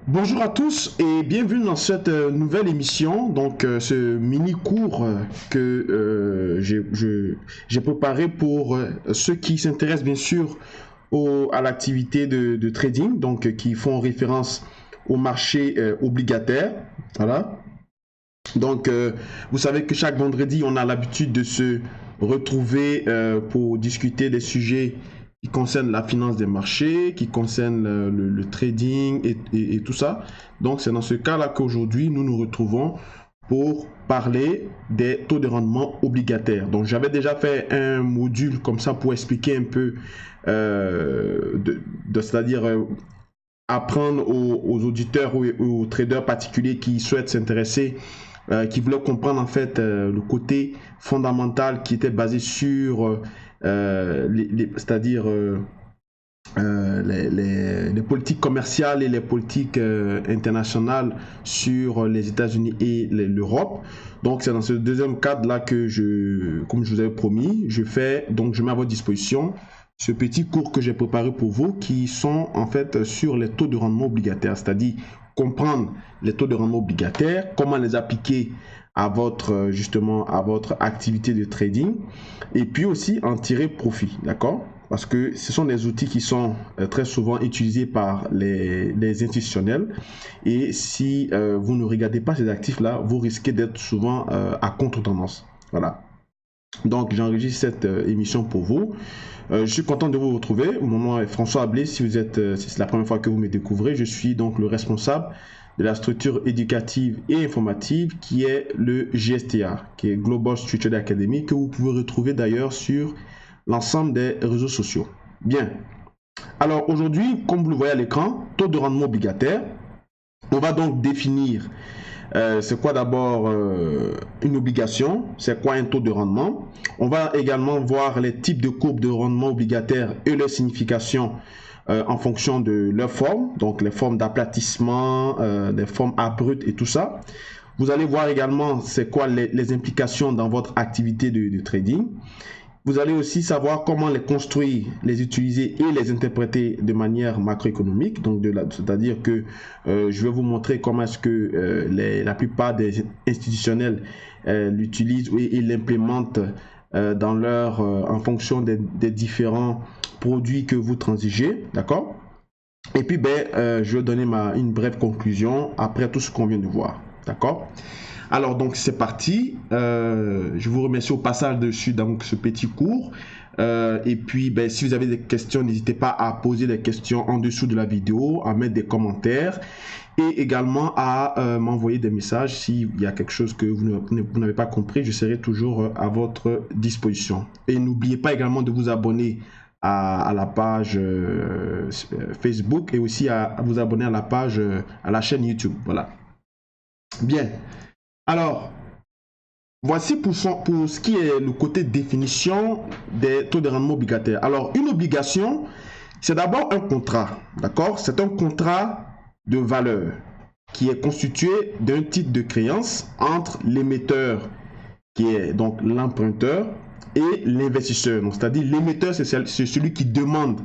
Bonjour à tous et bienvenue dans cette nouvelle émission, ce mini cours que j'ai préparé pour ceux qui s'intéressent bien sûr à l'activité de trading, qui font référence au marché obligataire. Voilà. Vous savez que chaque vendredi, on a l'habitude de se retrouver pour discuter des sujets qui concernent la finance des marchés, qui concernent le trading et tout ça. Donc, c'est dans ce cas-là qu'aujourd'hui, nous nous retrouvons pour parler des taux de rendement obligataires. Donc, j'avais déjà fait un module comme ça pour expliquer un peu, c'est-à-dire apprendre aux auditeurs ou aux traders particuliers qui souhaitent s'intéresser qui voulait comprendre en fait le côté fondamental qui était basé sur c'est-à-dire les politiques commerciales et les politiques internationales sur les États-Unis et l'Europe. Donc c'est dans ce deuxième cadre-là que comme je vous avais promis, je mets à votre disposition ce petit cours que j'ai préparé pour vous qui sont en fait sur les taux de rendement obligataires, c'est-à-dire comprendre les taux de rendement obligataires, comment les appliquer à votre activité de trading et puis aussi en tirer profit, d'accord? Parce que ce sont des outils qui sont très souvent utilisés par les institutionnels et si vous ne regardez pas ces actifs-là, vous risquez d'être souvent à contre-tendance. Voilà. Donc j'enregistre cette émission pour vous. Je suis content de vous retrouver. Mon nom est François Ablé. Si c'est la première fois que vous me découvrez, je suis donc le responsable de la structure éducative et informative qui est le GSTA, qui est Global Structured Academy, que vous pouvez retrouver d'ailleurs sur l'ensemble des réseaux sociaux. Bien. Alors aujourd'hui, comme vous le voyez à l'écran, taux de rendement obligataire. On va donc définir c'est quoi d'abord une obligation, c'est quoi un taux de rendement. On va également voir les types de courbes de rendement obligataires et leur signification en fonction de leur forme, donc les formes d'aplatissement, les formes abruptes et tout ça. Vous allez voir également c'est quoi les implications dans votre activité de trading. Vous allez aussi savoir comment les construire, les utiliser et les interpréter de manière macroéconomique. C'est-à-dire que je vais vous montrer comment est-ce que la plupart des institutionnels l'utilisent et l'implémentent en fonction des différents produits que vous transigez. D'accord? Et puis, je vais donner une brève conclusion après tout ce qu'on vient de voir. D'accord? Alors, donc, c'est parti. Je vous remercie au passage dessus donc ce petit cours. Et puis, si vous avez des questions, n'hésitez pas à poser des questions en dessous de la vidéo, à mettre des commentaires et également à m'envoyer des messages s'il y a quelque chose que vous n'avez pas compris. Je serai toujours à votre disposition. Et n'oubliez pas également de vous abonner à la page Facebook et aussi à vous abonner à la page, à la chaîne YouTube. Voilà. Bien. Alors, voici pour ce qui est le côté définition des taux de rendement obligataires. Alors, une obligation, c'est d'abord un contrat, d'accord? C'est un contrat de valeur qui est constitué d'un titre de créance entre l'émetteur, qui est donc l'emprunteur, et l'investisseur. C'est-à-dire l'émetteur, c'est celui qui demande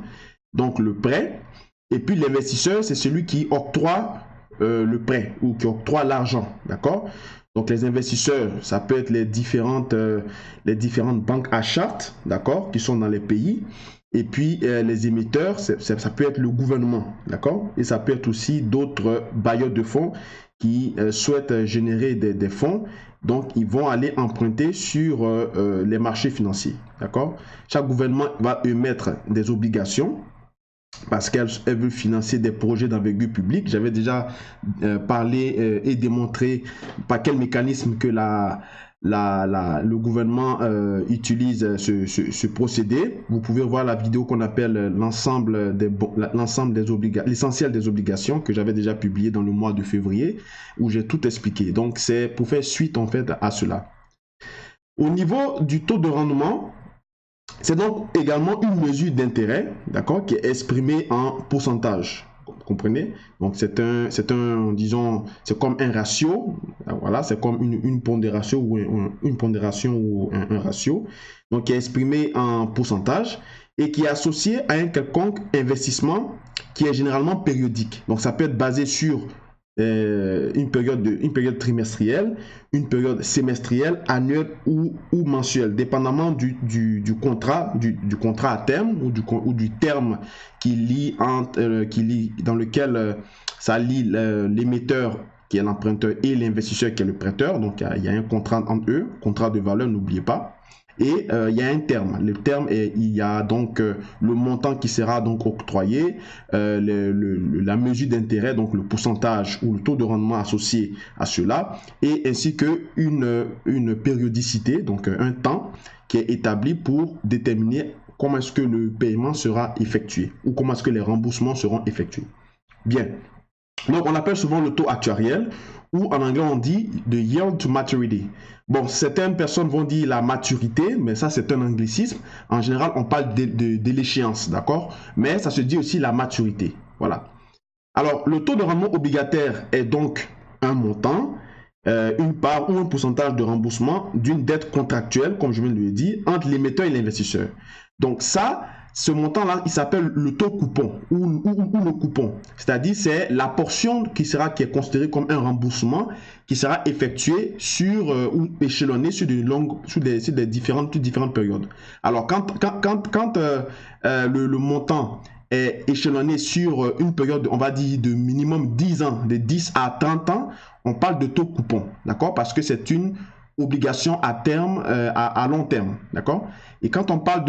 donc le prêt, et puis l'investisseur, c'est celui qui octroie le prêt ou qui octroie l'argent, d'accord? Donc les investisseurs, ça peut être les différentes banques à charte, d'accord, qui sont dans les pays. Et puis les émetteurs, ça peut être le gouvernement, d'accord? Et ça peut être aussi d'autres bailleurs de fonds qui souhaitent générer des fonds. Donc ils vont aller emprunter sur les marchés financiers, d'accord? Chaque gouvernement va émettre des obligations parce qu'elle veut financer des projets d'envergure publique. J'avais déjà parlé et démontré par quel mécanisme que le gouvernement utilise ce procédé. Vous pouvez voir la vidéo qu'on appelle l'essentiel des obligations que j'avais déjà publié dans le mois de février où j'ai tout expliqué. Donc c'est pour faire suite en fait à cela. Au niveau du taux de rendement, c'est donc également une mesure d'intérêt, d'accord, qui est exprimée en pourcentage. Vous comprenez? Donc disons, c'est comme un ratio, voilà, c'est comme une pondération ou un ratio, donc qui est exprimé en pourcentage. et qui est associé à un quelconque investissement qui est généralement périodique. Donc, ça peut être basé sur une période trimestrielle, une période semestrielle, annuelle ou mensuelle, dépendamment du contrat à terme ou du terme dans lequel ça lie l'émetteur qui est l'emprunteur et l'investisseur qui est le prêteur. Donc il y a un contrat entre eux, contrat de valeur, n'oubliez pas. Et il y a un terme. Le terme, il y a donc le montant qui sera donc octroyé, la mesure d'intérêt, donc le pourcentage ou le taux de rendement associé à cela, et ainsi que une périodicité, donc un temps qui est établi pour déterminer comment est-ce que le paiement sera effectué ou comment est-ce que les remboursements seront effectués. Bien. Donc, on appelle souvent le taux actuariel ou en anglais, on dit the yield to maturity. Bon, certaines personnes vont dire la maturité, mais ça, c'est un anglicisme. En général, on parle de l'échéance, d'accord? Mais ça se dit aussi la maturité. Voilà. Alors, le taux de rendement obligataire est donc un montant, une part ou un pourcentage de remboursement d'une dette contractuelle, comme je viens de le dire, entre l'émetteur et l'investisseur. Donc ça, ce montant-là, il s'appelle le taux coupon ou le coupon. C'est-à-dire, c'est la portion qui est considérée comme un remboursement qui sera effectué ou échelonné sur des différentes périodes. Alors, quand le montant est échelonné sur une période, on va dire, de minimum 10 ans, de 10 à 30 ans, on parle de taux coupon, d'accord? Parce que c'est une obligation à terme, à long terme, d'accord? Et quand on parle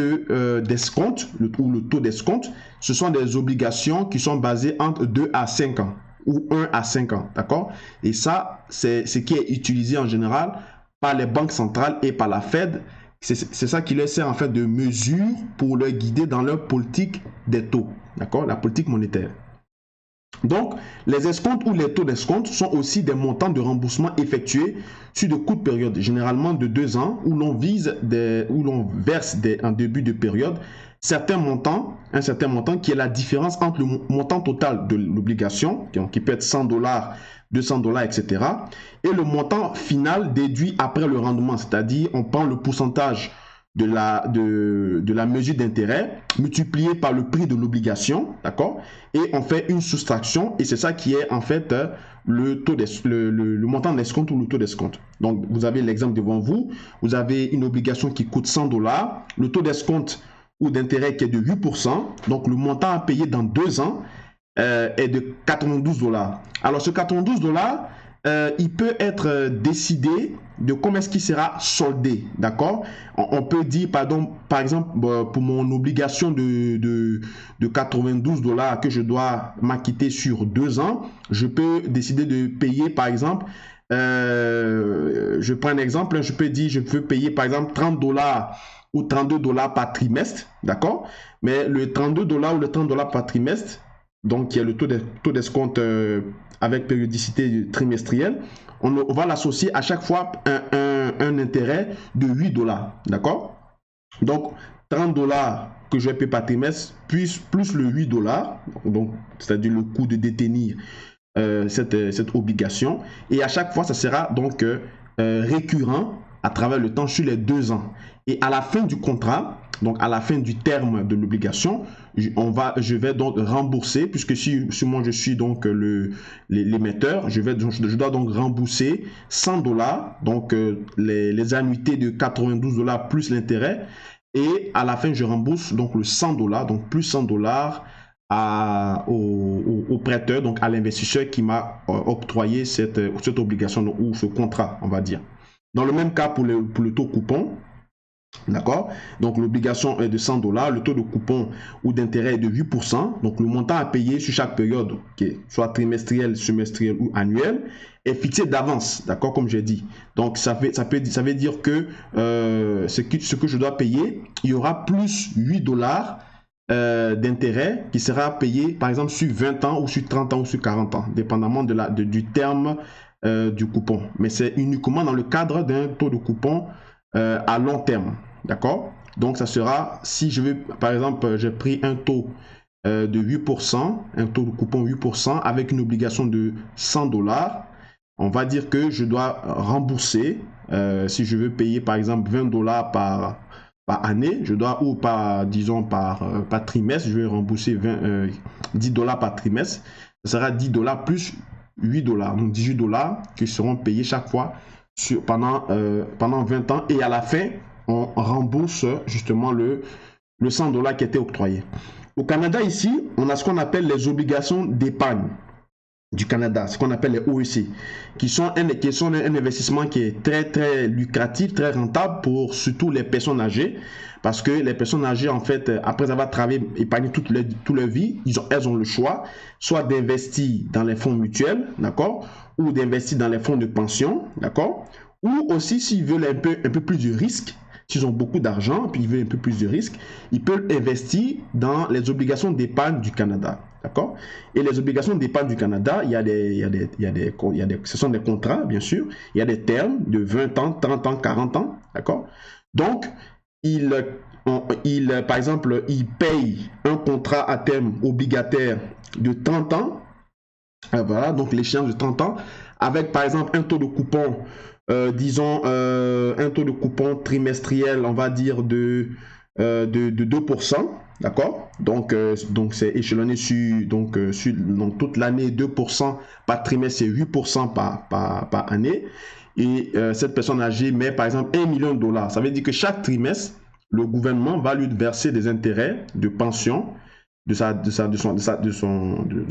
d'escompte, le taux d'escompte, ce sont des obligations qui sont basées entre 2 à 5 ans ou 1 à 5 ans, d'accord? Et ça, c'est ce qui est utilisé en général par les banques centrales et par la Fed. C'est ça qui leur sert en fait de mesure pour leur guider dans leur politique des taux, d'accord? La politique monétaire. Donc, les escomptes ou les taux d'escompte sont aussi des montants de remboursement effectués sur de courtes périodes, généralement de 2 ans, où l'on verse en début de période un certain montant qui est la différence entre le montant total de l'obligation, qui peut être $100, $200, etc., et le montant final déduit après le rendement, c'est-à-dire on prend le pourcentage de la mesure d'intérêt multiplié par le prix de l'obligation, d'accord? Et on fait une soustraction et c'est ça qui est en fait le montant d'escompte ou le taux d'escompte. Donc, vous avez l'exemple devant vous. Vous avez une obligation qui coûte $100, le taux d'escompte ou d'intérêt qui est de 8%. Donc, le montant à payer dans 2 ans est de $92. Alors, ce $92, il peut être décidé de comment est-ce qu'il sera soldé, d'accord? On peut dire, par exemple, pour mon obligation de $92 que je dois m'acquitter sur 2 ans, je peux décider de payer, par exemple, je prends un exemple, je peux dire, je peux payer, par exemple, $30 ou $32 par trimestre, d'accord? Mais le $32 ou le $30 par trimestre, donc qui est le taux d'escompte avec périodicité trimestrielle, on va l'associer à chaque fois un intérêt de $8, d'accord? Donc, $30 que je paie par trimestre, plus le $8, donc c'est-à-dire le coût de détenir cette obligation. Et à chaque fois, ça sera donc récurrent à travers le temps sur les 2 ans. Et à la fin du contrat, donc à la fin du terme de l'obligation, je vais donc rembourser, puisque si moi je suis donc l'émetteur, je dois donc rembourser $100, donc les annuités de $92 plus l'intérêt, et à la fin je rembourse donc le $100, donc plus $100 au prêteur, donc à l'investisseur qui m'a octroyé cette obligation ou ce contrat, on va dire. Dans le même cas pour le taux coupon, d'accord? Donc l'obligation est de $100, le taux de coupon ou d'intérêt est de 8%. Donc le montant à payer sur chaque période, soit trimestriel, semestriel ou annuel, est fixé d'avance, d'accord, comme j'ai dit. Donc ça veut dire que ce que je dois payer, il y aura plus $8 d'intérêt qui sera payé par exemple sur 20 ans ou sur 30 ans ou sur 40 ans, dépendamment du terme du coupon. Mais c'est uniquement dans le cadre d'un taux de coupon à long terme, d'accord? Donc ça sera, si je veux, par exemple, j'ai pris un taux de 8%, un taux de coupon 8% avec une obligation de $100, on va dire que je dois rembourser, si je veux payer par exemple $20 par par année, je dois, ou par, disons, par trimestre, je vais rembourser 10 $ par trimestre. Ce sera 10 $ plus 8 $, donc 18 $ qui seront payés chaque fois pendant 20 ans. Et à la fin, on rembourse justement le 100 $ qui était octroyé. Au Canada, ici, on a ce qu'on appelle les obligations d'épargne du Canada, ce qu'on appelle les OEC, qui sont un investissement qui est très lucratif, très rentable pour surtout les personnes âgées, parce que les personnes âgées, en fait, après avoir travaillé, épargné toute leur vie, elles ont le choix, soit d'investir dans les fonds mutuels, d'accord, ou d'investir dans les fonds de pension, d'accord, ou aussi s'ils veulent un peu plus de risque. S'ils ont beaucoup d'argent, puis ils veulent un peu plus de risque, ils peuvent investir dans les obligations d'épargne du Canada. D'accord? Et les obligations d'épargne du Canada, ce sont des contrats, bien sûr. Il y a des termes de 20 ans, 30 ans, 40 ans. D'accord? Donc, par exemple, ils payent un contrat à terme obligataire de 30 ans. Voilà, donc l'échéance de 30 ans, avec par exemple un taux de coupon. Disons un taux de coupon trimestriel, on va dire de 2%, d'accord? Donc c'est échelonné sur toute l'année, 2% par trimestre, c'est 8% par année. Et cette personne âgée met par exemple 1 million de $. Ça veut dire que chaque trimestre, le gouvernement va lui verser des intérêts de pension de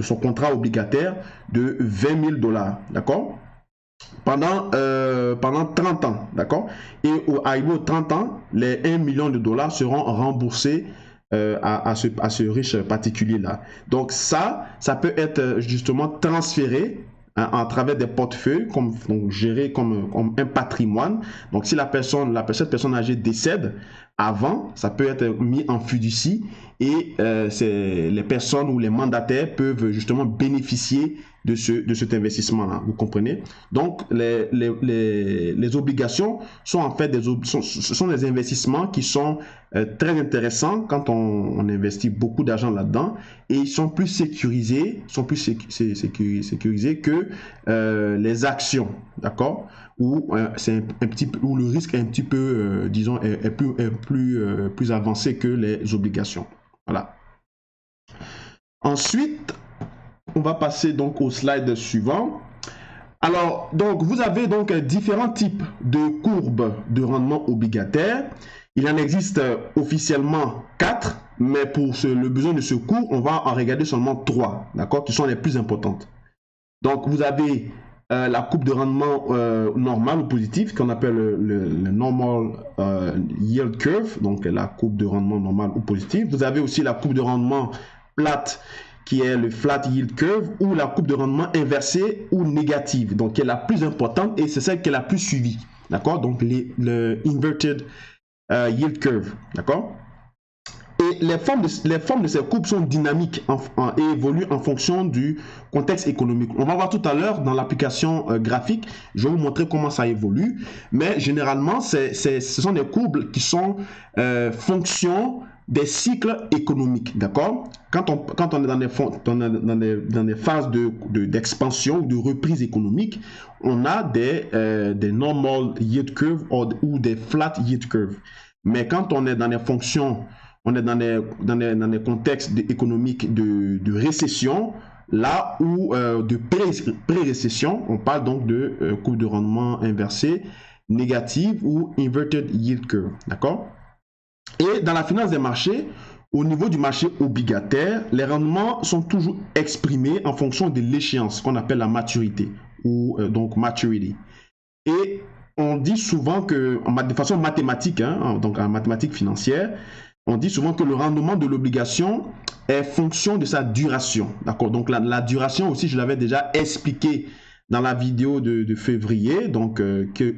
son contrat obligataire de 20 000 $, d'accord? Pendant 30 ans, d'accord? Et arrivé aux 30 ans, les 1 million de $, seront remboursés à ce riche particulier-là. Donc ça peut être justement transféré à travers des portefeuilles, donc géré comme un patrimoine. Donc si cette personne âgée décède avant, ça peut être mis en fiducie et les personnes ou les mandataires peuvent justement bénéficier de cet investissement-là, vous comprenez? Donc, les obligations sont en fait ce sont des investissements qui sont très intéressants quand on investit beaucoup d'argent là-dedans, et ils sont plus sécurisés, que les actions, d'accord? Où où le risque est un petit peu, disons, est plus avancé que les obligations. Voilà. Ensuite, on va passer donc au slide suivant. Alors, donc, vous avez donc différents types de courbes de rendement obligataire. Il en existe officiellement 4, mais pour le besoin de ce cours, on va en regarder seulement 3, d'accord, qui sont les plus importantes. Donc, vous avez la courbe de rendement normale ou positive, qu'on appelle le normal yield curve, donc la courbe de rendement normale ou positive. Vous avez aussi la courbe de rendement plate, qui est le flat yield curve, ou la courbe de rendement inversée ou négative, donc qui est la plus importante et c'est celle qui est la plus suivie, d'accord? Donc le inverted yield curve, d'accord? Et les formes de ces courbes sont dynamiques et évoluent en fonction du contexte économique. On va voir tout à l'heure dans l'application graphique, je vais vous montrer comment ça évolue, mais généralement, ce sont des courbes qui sont fonction des cycles économiques, d'accord? Quand on est dans des phases d'expansion ou de reprise économique, on a des normal yield curve ou des flat yield curve. Mais quand on est dans des fonctions, on est dans des contextes économiques de récession, là où de pré-récession, on parle donc de courbe de rendement inversée, négative ou inverted yield curve, d'accord? Et dans la finance des marchés, au niveau du marché obligataire, les rendements sont toujours exprimés en fonction de l'échéance qu'on appelle la maturité ou donc maturity. Et on dit souvent que, de façon mathématique, donc en mathématiques financières, on dit souvent que le rendement de l'obligation est fonction de sa duration. D'accord? Donc la duration aussi, je l'avais déjà expliqué dans la vidéo de février, donc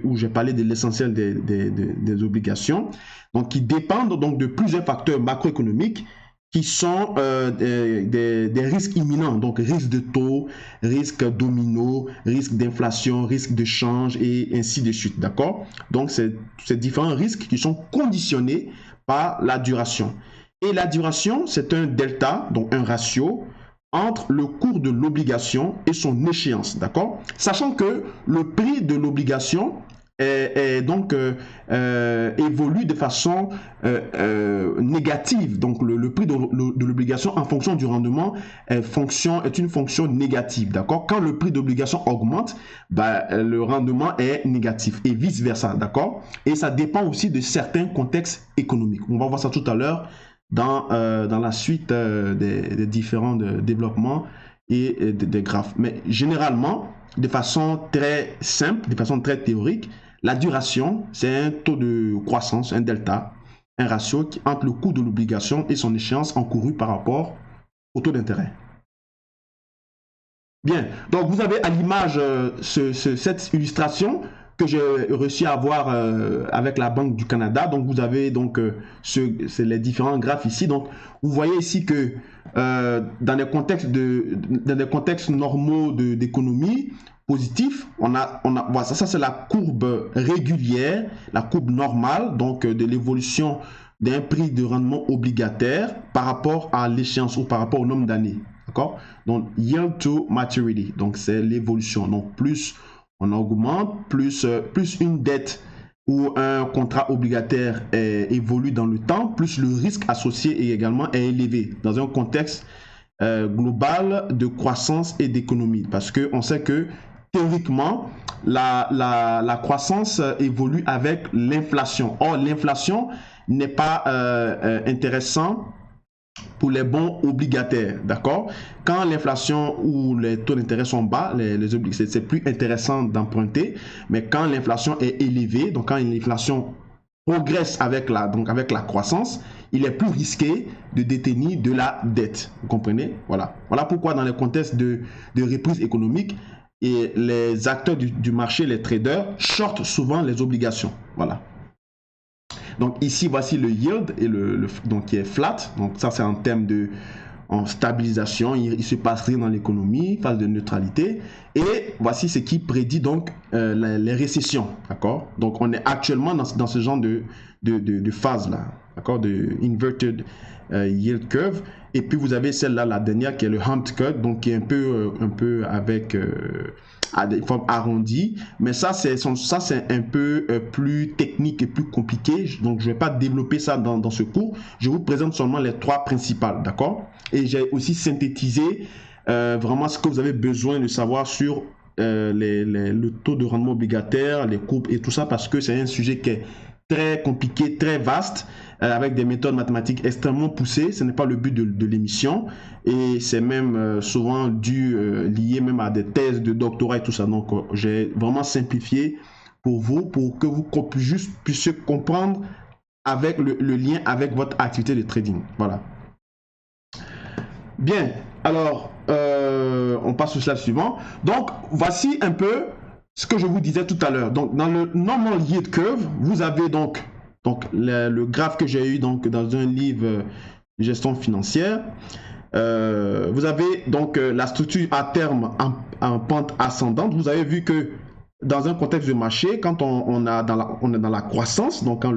où j'ai parlé de l'essentiel des obligations, donc qui dépendent donc de plusieurs facteurs macroéconomiques qui sont des risques imminents, donc risque de taux, risque domino, risque d'inflation, risque de change et ainsi de suite, d'accord? Donc c'est différents risques qui sont conditionnés par la duration. Et la duration, c'est un delta, donc un ratio, entre le cours de l'obligation et son échéance, d'accord? Sachant que le prix de l'obligation donc évolue de façon négative. Donc le prix de l'obligation en fonction du rendement est une fonction négative. D'accord? Quand le prix d'obligation augmente, bah, le rendement est négatif et vice versa. D'accord? Et ça dépend aussi de certains contextes économiques. On va voir ça tout à l'heure dans la suite des différents développements et des graphes. Mais généralement, de façon très simple, de façon très théorique, la duration, c'est un taux de croissance, un delta, un ratio entre le coût de l'obligation et son échéance encourue par rapport au taux d'intérêt. Bien, donc vous avez à l'image cette illustration que j'ai réussi à avoir avec la Banque du Canada. Donc vous avez donc c'est les différents graphes ici. Donc vous voyez ici que dans des contextes normaux d'économie positif, voilà, ça c'est la courbe régulière, la courbe normale donc de l'évolution d'un prix de rendement obligataire par rapport à l'échéance ou par rapport au nombre d'années. D'accord? Donc yield to maturity, donc c'est l'évolution. Donc plus on augmente, plus une dette ou un contrat obligataire évolue dans le temps, plus le risque associé également est élevé dans un contexte global de croissance et d'économie. Parce qu'on sait que théoriquement, la croissance évolue avec l'inflation. Or, l'inflation n'est pas intéressant pour les bons obligataires, d'accord? Quand l'inflation ou les taux d'intérêt sont bas, c'est plus intéressant d'emprunter, mais quand l'inflation est élevée, donc quand l'inflation progresse avec la croissance, il est plus risqué de détenir de la dette, vous comprenez? Voilà pourquoi dans les contextes de reprise économique, et les acteurs du marché, les traders, shortent souvent les obligations, voilà. Donc ici, voici le yield et donc qui est flat. Donc ça, c'est en termes en stabilisation. Il se passe rien dans l'économie, phase de neutralité. Et voici ce qui prédit donc les récessions. D'accord? Donc on est actuellement dans ce genre de phase là. D'accord? De inverted yield curve. Et puis vous avez celle-là, la dernière, qui est le humped curve, donc qui est un peu avec à des formes arrondies, mais ça c'est un peu plus technique et plus compliqué, donc je ne vais pas développer ça dans ce cours. Je vous présente seulement les trois principales, d'accord? Et j'ai aussi synthétisé vraiment ce que vous avez besoin de savoir sur le taux de rendement obligataire, les courbes et tout ça, parce que c'est un sujet qui est très compliqué, très vaste, avec des méthodes mathématiques extrêmement poussées. Ce n'est pas le but de l'émission, et c'est même souvent lié même à des thèses de doctorat et tout ça. Donc j'ai vraiment simplifié pour vous, pour que vous puissiez comprendre avec le lien avec votre activité de trading. Voilà. Bien, alors on passe au slide suivant. Donc voici un peu ce que je vous disais tout à l'heure. Donc dans le normal yield curve, vous avez donc le graphe que j'ai eu donc dans un livre de gestion financière. Vous avez donc la structure à terme en pente ascendante. Vous avez vu que dans un contexte de marché, quand on est dans la croissance, donc quand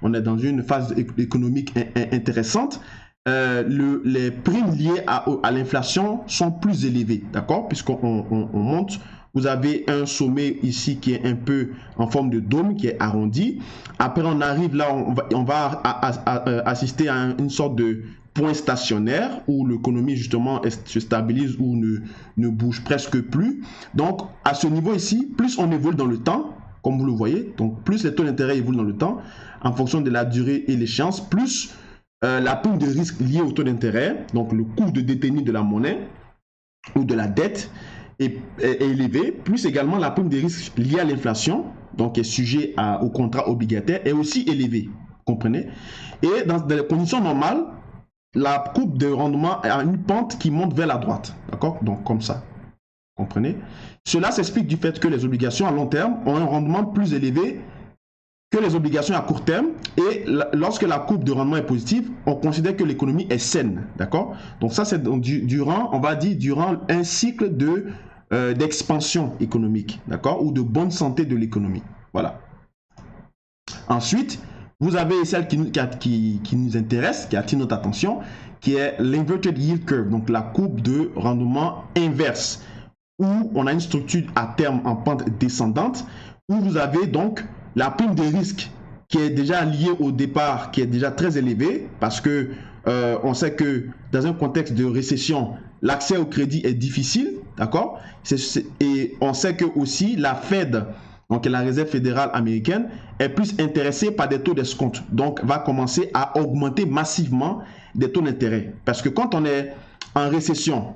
on est dans une phase économique intéressante, les primes liées à l'inflation sont plus élevées, d'accord? Puisqu'on monte. Vous avez un sommet ici qui est un peu en forme de dôme, qui est arrondi. Après, on arrive là, on va assister à une sorte de point stationnaire où l'économie justement se stabilise ou ne bouge presque plus. Donc, à ce niveau ici, plus on évolue dans le temps, comme vous le voyez, donc plus les taux d'intérêt évoluent dans le temps, en fonction de la durée et l'échéance, plus la prime de risque liée au taux d'intérêt, donc le coût de détenir de la monnaie ou de la dette, est élevé, plus également la prime de risque liée à l'inflation, donc est sujet au contrat obligataire, est aussi élevée. Comprenez? Et dans les conditions normales, la courbe de rendement a une pente qui monte vers la droite. D'accord? Donc comme ça. Comprenez? Cela s'explique du fait que les obligations à long terme ont un rendement plus élevé que les obligations à court terme, et lorsque la courbe de rendement est positive, on considère que l'économie est saine, d'accord? Donc ça, c'est durant un cycle d'expansion économique, d'accord? Ou de bonne santé de l'économie, voilà. Ensuite, vous avez celle qui nous intéresse, qui attire notre attention, qui est l'inverted yield curve, donc la courbe de rendement inverse, où on a une structure à terme en pente descendante, où vous avez donc la prime de risque qui est déjà liée au départ, qui est déjà très élevée, parce que on sait que dans un contexte de récession, l'accès au crédit est difficile, d'accord? Et on sait que aussi la Fed, donc la Réserve fédérale américaine, est plus intéressée par des taux d'escompte, donc va commencer à augmenter massivement des taux d'intérêt. Parce que quand on est en récession,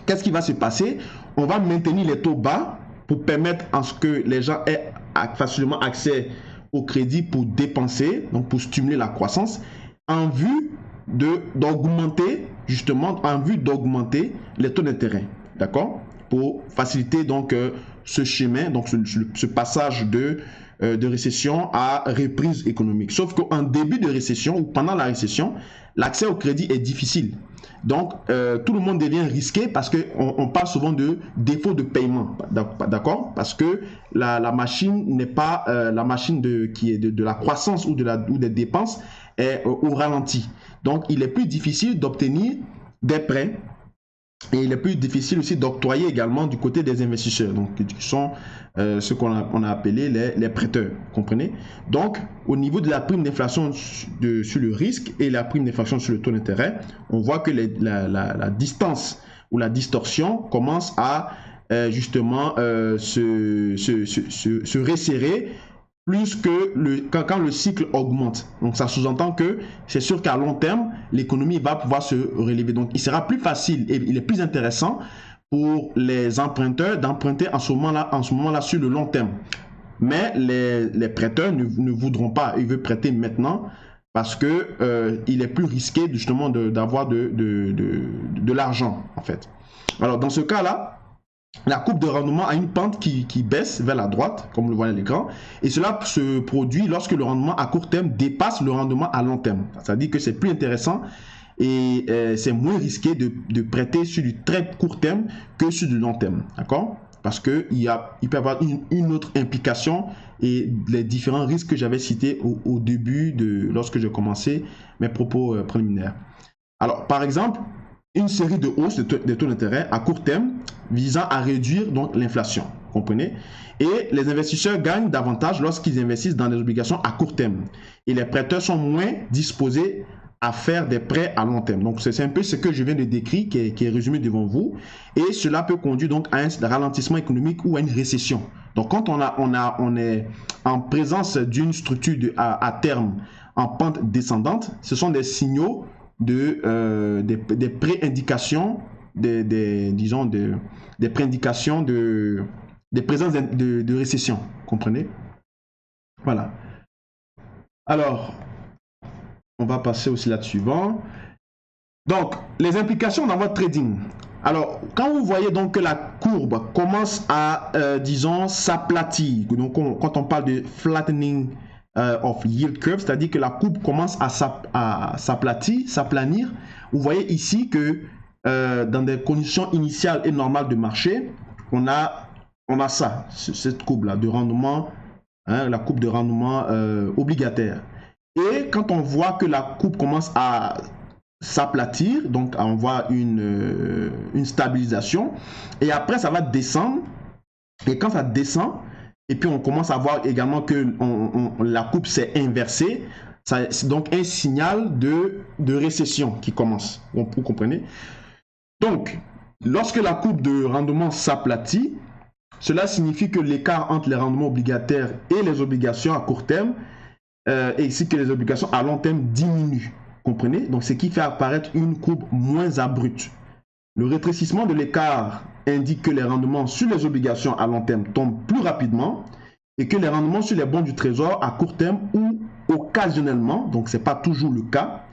qu'est-ce qui va se passer? On va maintenir les taux bas pour permettre à ce que les gens aient facilement accès au crédit pour dépenser, donc pour stimuler la croissance, en vue d'augmenter, justement, en vue d'augmenter les taux d'intérêt, d'accord? Pour faciliter donc ce chemin, donc ce passage de récession à reprise économique. Sauf qu'en début de récession ou pendant la récession, l'accès au crédit est difficile. Donc, tout le monde devient risqué parce qu'on parle souvent de défaut de paiement, d'accord? Parce que la machine n'est pas la machine qui est de la croissance ou des dépenses est au ralenti. Donc, il est plus difficile d'obtenir des prêts et il est plus difficile aussi d'octroyer également du côté des investisseurs, donc qui sont ce qu'on a appelé les prêteurs, comprenez? Donc, au niveau de la prime d'inflation sur le risque et la prime d'inflation sur le taux d'intérêt, on voit que la distance ou la distorsion commence à justement se resserrer plus que quand le cycle augmente. Donc ça sous-entend que c'est sûr qu'à long terme, l'économie va pouvoir se relever. Donc il sera plus facile et il est plus intéressant pour les emprunteurs d'emprunter en ce moment-là sur le long terme. Mais les prêteurs ne voudront pas, ils veulent prêter maintenant parce que il est plus risqué justement d'avoir de l'argent en fait. Alors dans ce cas-là, la courbe de rendement a une pente qui baisse vers la droite, comme vous le voyez à l'écran, et cela se produit lorsque le rendement à court terme dépasse le rendement à long terme. C'est-à-dire que c'est plus intéressant et c'est moins risqué de prêter sur du très court terme que sur du long terme, d'accord? Parce qu'il peut y avoir une autre implication et les différents risques que j'avais cités au début lorsque j'ai commencé mes propos préliminaires. Alors, par exemple, une série de hausses des taux d'intérêt à court terme visant à réduire donc l'inflation, comprenez? Et les investisseurs gagnent davantage lorsqu'ils investissent dans des obligations à court terme. Et les prêteurs sont moins disposés à faire des prêts à long terme. Donc c'est un peu ce que je viens de décrire qui est résumé devant vous. Et cela peut conduire donc à un ralentissement économique ou à une récession. Donc quand on est en présence d'une structure à terme en pente descendante, ce sont des signaux des pré-indications, disons des pré-indications des présences de récession, comprenez? Voilà. Alors, on va passer au slide suivant. Donc, les implications dans votre trading. Alors, quand vous voyez donc que la courbe commence à, disons, s'aplatir, donc quand on parle de flattening of yield curve, c'est-à-dire que la courbe commence à s'aplanir. Vous voyez ici que dans des conditions initiales et normales de marché, on a ça, cette courbe-là de rendement, hein, la courbe de rendement obligataire. Et quand on voit que la courbe commence à s'aplatir, donc on voit une stabilisation, et après ça va descendre, et quand ça descend, et puis on commence à voir également que la courbe s'est inversée, c'est donc un signal de récession qui commence, vous comprenez? Donc, lorsque la courbe de rendement s'aplatit, cela signifie que l'écart entre les rendements obligataires et les obligations à court terme, ainsi que les obligations à long terme diminuent, comprenez? Donc, ce qui fait apparaître une courbe moins abrupte. Le rétrécissement de l'écart indique que les rendements sur les obligations à long terme tombent plus rapidement et que les rendements sur les bons du trésor à court terme ou occasionnellement, donc ce n'est pas toujours le cas,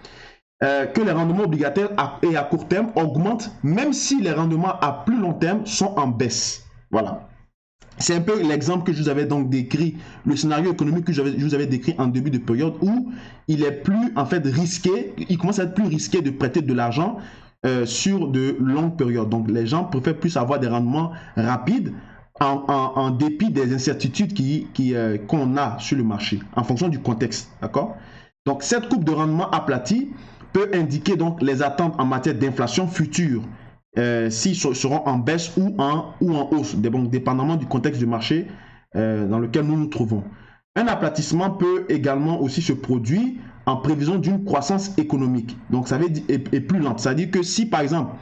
que les rendements obligataires et à court terme augmentent même si les rendements à plus long terme sont en baisse. Voilà. C'est un peu l'exemple que je vous avais donc décrit, le scénario économique que je vous avais décrit en début de période où il est plus en fait risqué, il commence à être plus risqué de prêter de l'argent sur de longues périodes. Donc les gens préfèrent plus avoir des rendements rapides en dépit des incertitudes qu'on a sur le marché, en fonction du contexte. D'accord? Donc cette courbe de rendement aplatie peut indiquer donc les attentes en matière d'inflation future, s'ils seront en baisse ou en hausse, donc dépendamment du contexte du marché dans lequel nous nous trouvons. Un aplatissement peut également aussi se produire en prévision d'une croissance économique. Donc, ça veut dire, et plus lente. C'est-à-dire que si, par exemple,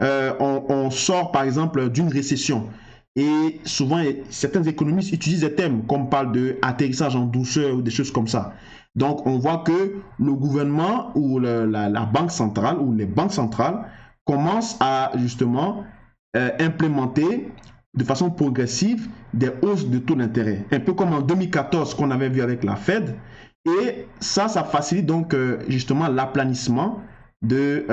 on sort, par exemple, d'une récession, et souvent, certains économistes utilisent des termes, comme on parle de atterrissage en douceur ou des choses comme ça. Donc, on voit que le gouvernement ou la banque centrale ou les banques centrales commencent à, justement, implémenter de façon progressive des hausses de taux d'intérêt. Un peu comme en 2014 qu'on avait vu avec la Fed. Et ça facilite donc justement l'aplanissement de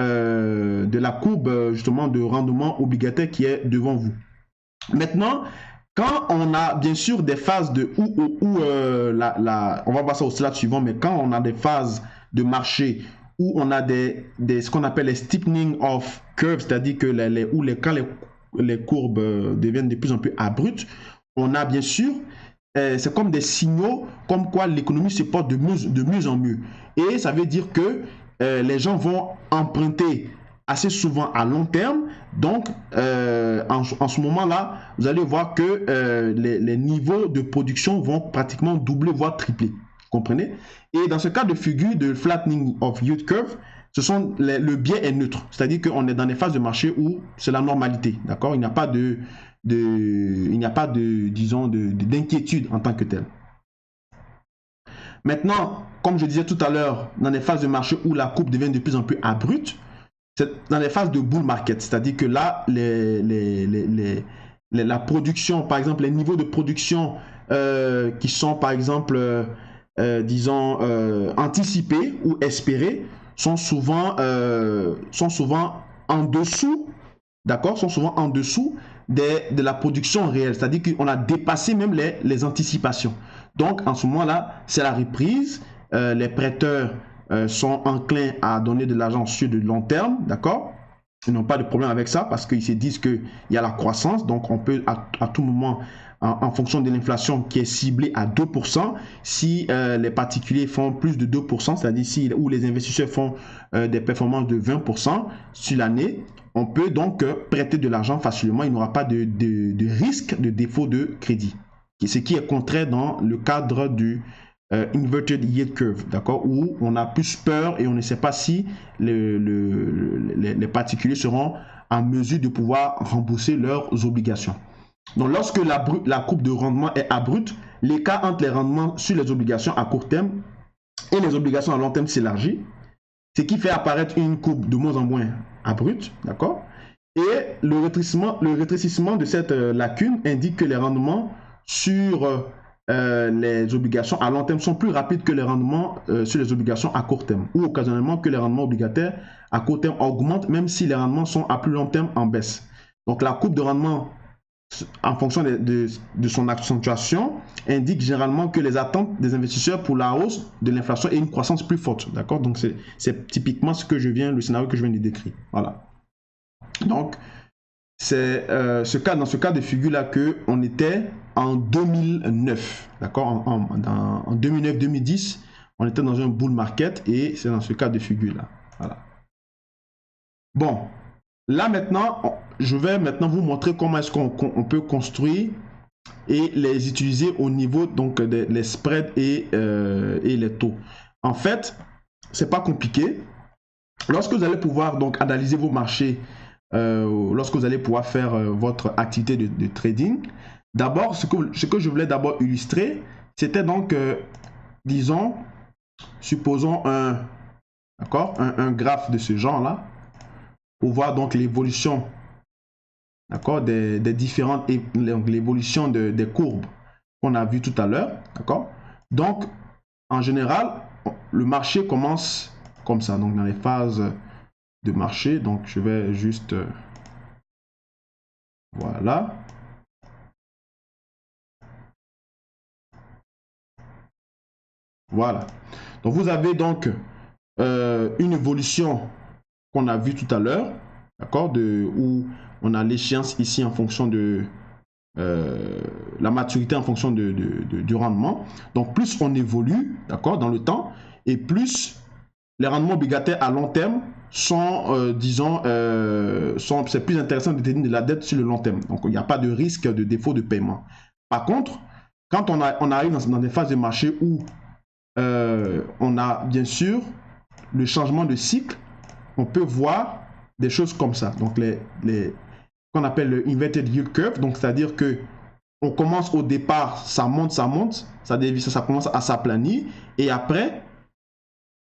la courbe justement de rendement obligataire qui est devant vous. Maintenant, quand on a bien sûr des phases de où on va voir ça au slide suivant, mais quand on a des phases de marché où on a ce qu'on appelle les steepening of curves, c'est-à-dire que quand les courbes deviennent de plus en plus abruptes, on a bien sûr, c'est comme des signaux comme quoi l'économie se porte de mieux en mieux. Et ça veut dire que les gens vont emprunter assez souvent à long terme. Donc, en ce moment-là, vous allez voir que les niveaux de production vont pratiquement doubler, voire tripler. Comprenez? Et dans ce cas de figure de flattening of yield curve, le biais est neutre. C'est-à-dire qu'on est dans des phases de marché où c'est la normalité. D'accord? Il n'y a pas disons, d'inquiétude en tant que telle. Maintenant, comme je disais tout à l'heure, dans des phases de marché où la courbe devient de plus en plus abrupte, c'est dans les phases de bull market, c'est-à-dire que là, la production, par exemple, les niveaux de production qui sont, par exemple, disons, anticipés ou espérés, sont souvent en dessous, d'accord, sont souvent en dessous de la production réelle, c'est-à-dire qu'on a dépassé même les anticipations. Donc, en ce moment-là, c'est la reprise, les prêteurs sont enclins à donner de l'argent sur de long terme, d'accord? Ils n'ont pas de problème avec ça parce qu'ils se disent qu'il y a la croissance, donc on peut à tout moment, en fonction de l'inflation qui est ciblée à 2%, si les particuliers font plus de 2%, c'est-à-dire où les investisseurs font des performances de 20% sur l'année, on peut donc prêter de l'argent facilement, il n'y aura pas de risque de défaut de crédit, ce qui est contraire dans le cadre du inverted yield curve, d'accord, où on a plus peur et on ne sait pas si les particuliers seront en mesure de pouvoir rembourser leurs obligations. Donc, lorsque la courbe de rendement est abrupte, l'écart entre les rendements sur les obligations à court terme et les obligations à long terme s'élargit, ce qui fait apparaître une courbe de moins en moins abrupte, d'accord. Et le rétrécissement de cette lacune indique que les rendements sur les obligations à long terme sont plus rapides que les rendements sur les obligations à court terme, ou occasionnellement que les rendements obligataires à court terme augmentent même si les rendements sont à plus long terme en baisse. Donc la courbe de rendement en fonction de son accentuation indique généralement que les attentes des investisseurs pour la hausse de l'inflation et une croissance plus forte, d'accord. Donc c'est typiquement le scénario que je viens de décrire. Voilà. Donc c'est dans ce cas de figure là que on était en 2009, d'accord, en 2009-2010, on était dans un bull market et c'est dans ce cas de figure là. Voilà. Bon, là maintenant, je vais maintenant vous montrer comment est-ce qu'on peut construire et les utiliser au niveau donc des spreads et les taux. En fait, c'est pas compliqué. Lorsque vous allez pouvoir donc analyser vos marchés, lorsque vous allez pouvoir faire votre activité de trading, d'abord, ce que je voulais d'abord illustrer, c'était donc, disons, supposons un graphe de ce genre-là, pour voir donc l'évolution, d'accord, des différentes, l'évolution des courbes qu'on a vu tout à l'heure, d'accord. Donc, en général, le marché commence comme ça, donc dans les phases de marché. Donc, je vais juste, voilà. Voilà. Donc, vous avez donc une évolution qu'on a vue tout à l'heure, d'accord, où on a l'échéance ici en fonction de la maturité en fonction du rendement. Donc, plus on évolue, d'accord, dans le temps, et plus les rendements obligataires à long terme sont, disons, c'est plus intéressant de tenir de la dette sur le long terme. Donc, il n'y a pas de risque de défaut de paiement. Par contre, quand on arrive dans des phases de marché où on a bien sûr le changement de cycle, on peut voir des choses comme ça. Donc, qu'on appelle le inverted yield curve. Donc, c'est-à-dire que on commence au départ, ça monte, ça commence à s'aplanir. Et après,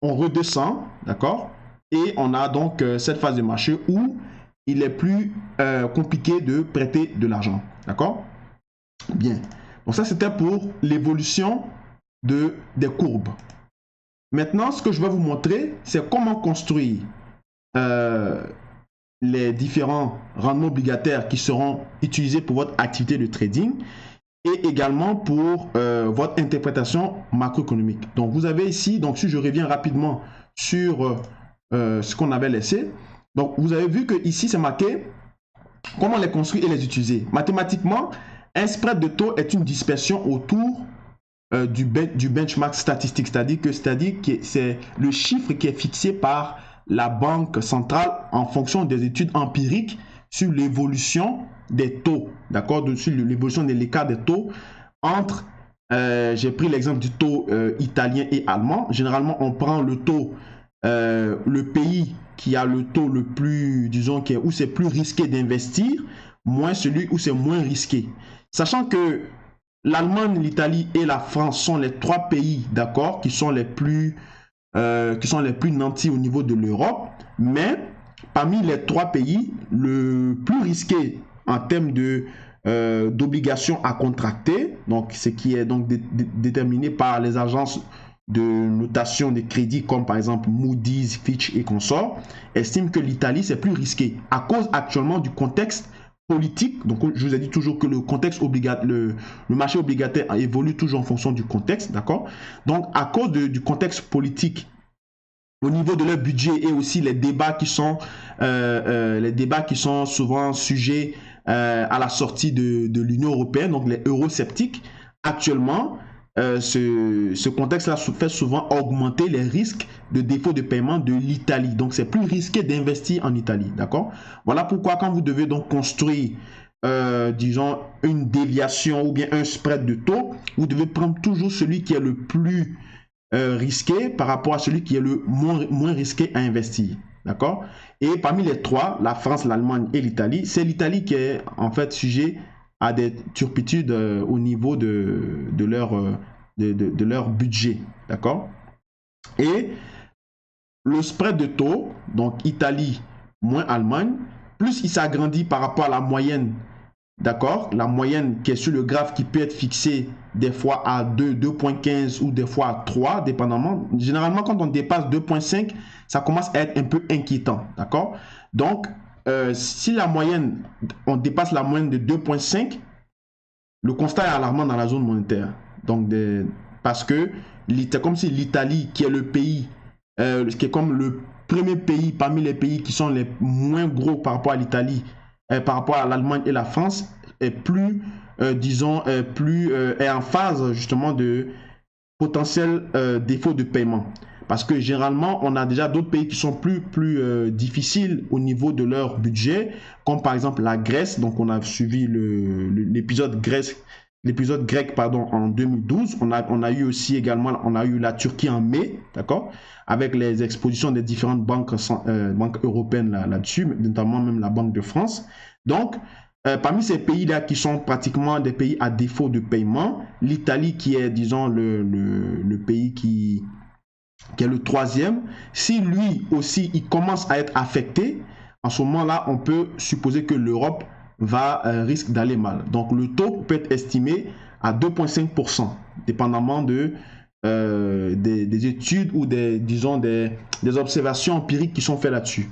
on redescend, d'accord? Et on a donc cette phase de marché où il est plus compliqué de prêter de l'argent, d'accord? Bien. Donc ça, c'était pour l'évolution des courbes. Maintenant, ce que je vais vous montrer, c'est comment construire les différents rendements obligataires qui seront utilisés pour votre activité de trading et également pour votre interprétation macroéconomique. Donc, vous avez ici, donc si je reviens rapidement sur ce qu'on avait laissé, donc vous avez vu que ici c'est marqué comment les construire et les utiliser. Mathématiquement, un spread de taux est une dispersion autour du benchmark statistique, c'est-à-dire que c'est le chiffre qui est fixé par la banque centrale en fonction des études empiriques sur l'évolution des taux, d'accord, sur l'évolution de l'écart des taux entre, j'ai pris l'exemple du taux italien et allemand. Généralement, on prend le taux, le pays qui a le taux le plus, disons, où c'est plus risqué d'investir, moins celui où c'est moins risqué. Sachant que l'Allemagne, l'Italie et la France sont les trois pays, d'accord, qui sont les plus nantis au niveau de l'Europe, mais parmi les trois pays, le plus risqué en termes d'obligations à contracter, donc ce qui est donc déterminé par les agences de notation de crédit comme par exemple Moody's, Fitch et consorts, estime que l'Italie c'est plus risqué à cause actuellement du contexte politique. Donc je vous ai dit toujours que le contexte le marché obligataire évolue toujours en fonction du contexte, d'accord? Donc à cause du contexte politique au niveau de leur budget et aussi les débats qui sont souvent sujets à la sortie de l'Union européenne, donc les eurosceptiques, actuellement ce contexte-là fait souvent augmenter les risques de défaut de paiement de l'Italie. Donc, c'est plus risqué d'investir en Italie, d'accord? Voilà pourquoi quand vous devez donc construire, disons, une déviation ou bien un spread de taux, vous devez prendre toujours celui qui est le plus risqué par rapport à celui qui est le moins risqué à investir, d'accord? Et parmi les trois, la France, l'Allemagne et l'Italie, c'est l'Italie qui est en fait sujet à des turpitudes au niveau de leur budget, d'accord? Et le spread de taux, donc Italie moins Allemagne, plus il s'agrandit par rapport à la moyenne, d'accord? La moyenne qui est sur le graphe qui peut être fixée des fois à 2, 2,15 ou des fois à 3, dépendamment. Généralement, quand on dépasse 2,5, ça commence à être un peu inquiétant, d'accord? Donc, si la moyenne, on dépasse la moyenne de 2,5, le constat est alarmant dans la zone monétaire. Donc, parce que c'est comme si l'Italie, qui est le pays, qui est comme le premier pays parmi les pays qui sont les moins gros par rapport à l'Italie, par rapport à l'Allemagne et la France, est plus, disons, est en phase justement de potentiel défaut de paiement. Parce que généralement, on a déjà d'autres pays qui sont plus difficiles au niveau de leur budget, comme par exemple la Grèce. Donc, on a suivi l'épisode grec pardon, en 2012. On a eu aussi également, on a eu la Turquie en mai, d'accord, avec les expositions des différentes banques européennes là-dessus, notamment même la Banque de France. Donc, parmi ces pays-là qui sont pratiquement des pays à défaut de paiement, l'Italie qui est, disons, le pays qui est le troisième, si lui aussi il commence à être affecté, en ce moment-là, on peut supposer que l'Europe risque d'aller mal. Donc le taux peut être estimé à 2,5%, dépendamment des études ou disons des observations empiriques qui sont faites là-dessus.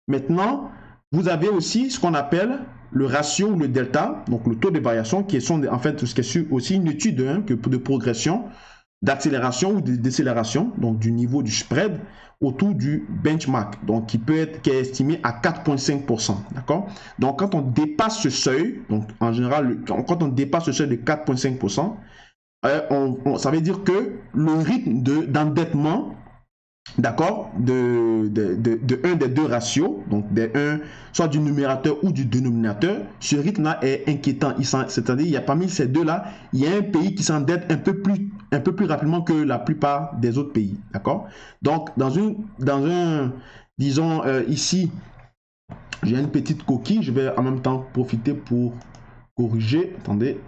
Maintenant, vous avez aussi ce qu'on appelle le ratio ou le delta, donc le taux de variation, qui sont en fait aussi une étude de progression, d'accélération ou de décélération, donc du niveau du spread autour du benchmark, donc qui est estimé à 4,5%, d'accord? Donc quand on dépasse ce seuil, donc en général, quand on dépasse ce seuil de 4,5%, ça veut dire que le rythme d'endettement d'accord, de un des deux ratios, donc soit du numérateur ou du dénominateur, ce rythme-là est inquiétant. C'est-à-dire, il y a parmi ces deux-là, il y a un pays qui s'endette un peu plus rapidement que la plupart des autres pays, d'accord. Donc, disons, ici, j'ai une petite coquille, je vais en même temps profiter pour corriger, attendez.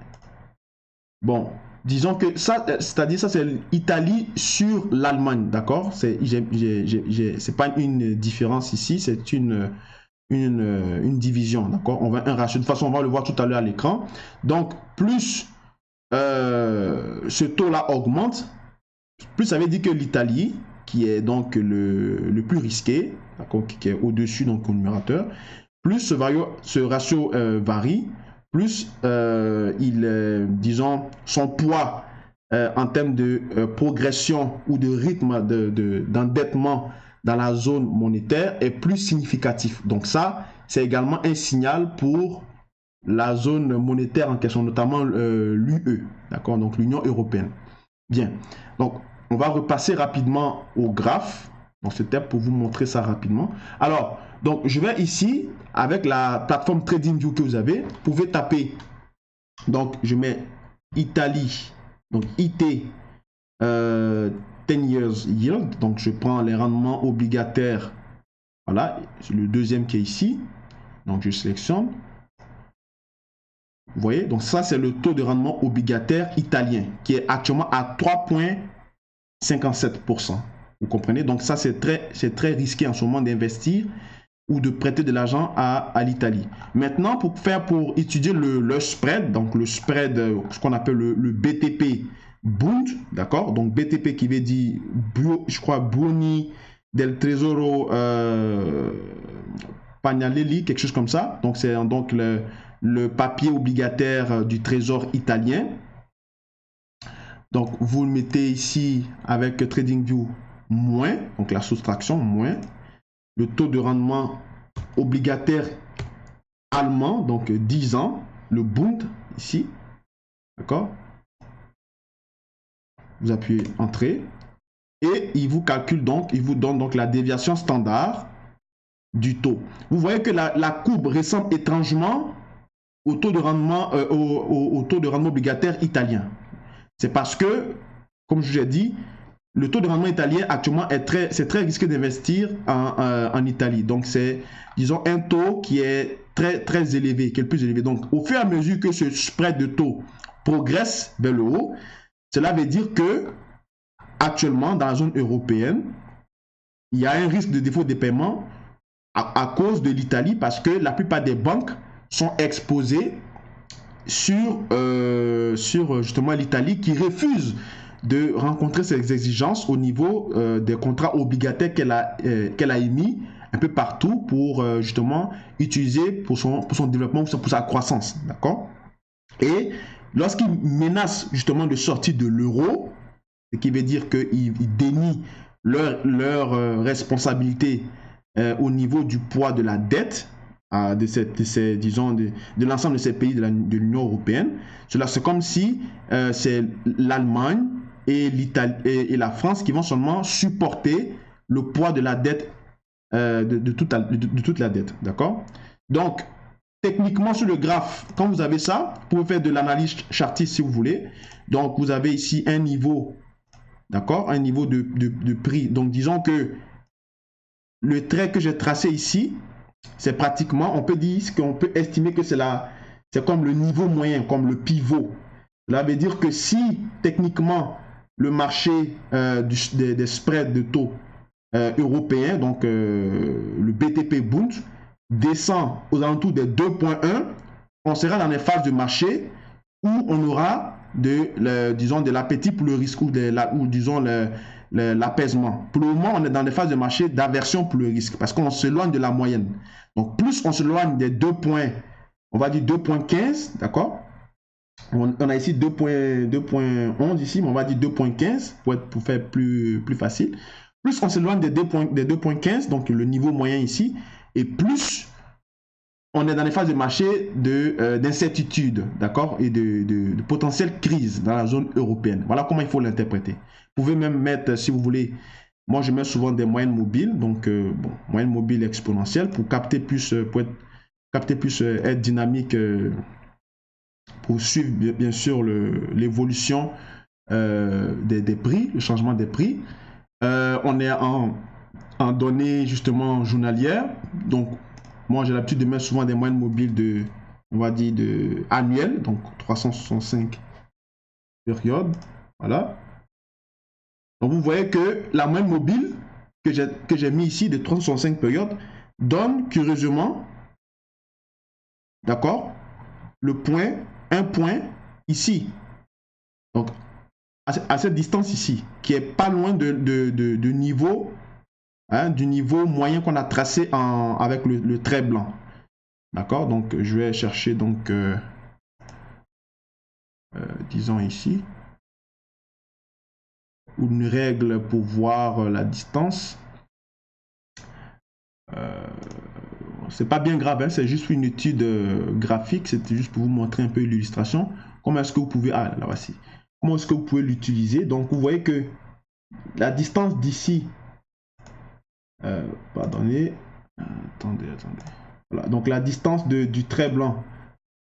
Bon, disons que ça, c'est-à-dire ça, c'est l'Italie sur l'Allemagne, d'accord? C'est pas une différence ici, c'est une division, d'accord? On va un ratio. De toute façon, on va le voir tout à l'heure à l'écran. Donc, plus ce taux-là augmente, plus ça veut dire que l'Italie, qui est donc le plus risqué, qui est au-dessus donc au numérateur, plus ce ratio varie, plus disons, son poids en termes de progression ou de rythme d'endettement dans la zone monétaire est plus significatif. Donc ça, c'est également un signal pour la zone monétaire en question, notamment l'UE, d'accord, donc l'Union européenne. Bien, donc on va repasser rapidement au graphe. Donc c'était pour vous montrer ça rapidement. Alors, donc je vais ici, avec la plateforme TradingView que vous avez, vous pouvez taper, donc je mets Italie, donc IT 10 years yield, donc je prends les rendements obligataires, voilà, c'est le deuxième qui est ici, donc je sélectionne. Vous voyez, donc ça c'est le taux de rendement obligataire italien qui est actuellement à 3,57%. Vous comprenez? Donc ça c'est très risqué en ce moment d'investir ou de prêter de l'argent à l'Italie. Maintenant, pour étudier le spread, donc le spread, ce qu'on appelle le BTP Bund, d'accord? Donc BTP qui veut dire, je crois, Buoni del Tesoro Pagnalelli, quelque chose comme ça. Donc c'est donc le papier obligataire du Trésor italien. Donc vous le mettez ici avec TradingView moins, donc la soustraction moins. Le taux de rendement obligataire allemand, donc 10 ans, le Bund ici, d'accord? Vous appuyez Entrée et il vous calcule donc, il vous donne donc la déviation standard du taux. Vous voyez que la courbe ressemble étrangement au taux de rendement, au taux de rendement obligataire italien. C'est parce que, comme je vous ai dit, le taux de rendement italien actuellement c'est très risqué d'investir en Italie. Donc c'est, disons, un taux qui est très élevé, qui est le plus élevé. Donc au fur et à mesure que ce spread de taux progresse vers le haut, cela veut dire que actuellement dans la zone européenne, il y a un risque de défaut de paiement à cause de l'Italie parce que la plupart des banques sont exposées sur justement l'Italie qui refuse de rencontrer ces exigences au niveau des contrats obligataires qu'elle a émis un peu partout pour justement utiliser pour son développement, pour sa croissance, d'accord? Et lorsqu'ils menacent justement de sortir de l'euro, ce qui veut dire qu'ils dénient leur responsabilité au niveau du poids de la dette, disons, de l'ensemble de ces pays de l'Union européenne. Cela, c'est comme si c'est l'Allemagne et l'Italie et la France qui vont seulement supporter le poids de la dette, de toute la dette, d'accord? Donc, techniquement, sur le graphe, quand vous avez ça, vous pouvez faire de l'analyse chartiste si vous voulez. Donc, vous avez ici un niveau, d'accord? Un niveau de prix. Donc, disons que le trait que j'ai tracé ici, c'est pratiquement, on peut estimer que c'est comme le niveau moyen, comme le pivot. Cela veut dire que si techniquement le marché des spreads de taux européens, donc le BTP Bund, descend aux alentours des 2,1, on sera dans les phases de marché où on aura disons, de l'appétit pour le risque ou disons l'apaisement. Pour le moment, on est dans des phases de marché d'aversion pour le risque parce qu'on s'éloigne de la moyenne. Donc, plus on s'éloigne des 2 points, on va dire 2,15, d'accord? On a ici 2,11 ici, mais on va dire 2,15 pour faire plus facile. Plus on s'éloigne des 2,15, donc le niveau moyen ici, et plus on est dans les phases de marché d'incertitude, d'accord, et de potentielle crise dans la zone européenne. Voilà comment il faut l'interpréter. Vous pouvez même mettre, si vous voulez, Moi, je mets souvent des moyennes mobiles, donc bon, moyenne mobile exponentielle pour capter plus, être dynamique, pour suivre bien sûr l'évolution des prix, le changement des prix. On est en données justement journalières, donc moi j'ai l'habitude de mettre souvent des moyennes mobiles on va dire annuelles, donc 365 périodes, voilà. Donc vous voyez que la moyenne mobile que j'ai mis ici de 365 périodes donne curieusement, d'accord, un point ici. Donc à cette distance ici, qui est pas loin de niveau, hein, du niveau moyen qu'on a tracé avec le trait blanc. D'accord, donc je vais chercher donc, disons ici, une règle pour voir la distance. C'est pas bien grave, hein, c'est juste une étude graphique, c'était juste pour vous montrer un peu l'illustration. Comment est-ce que vous pouvez, ah là voici, comment est-ce que vous pouvez l'utiliser. Donc vous voyez que la distance d'ici, pardonnez, attendez, voilà, donc la distance du trait blanc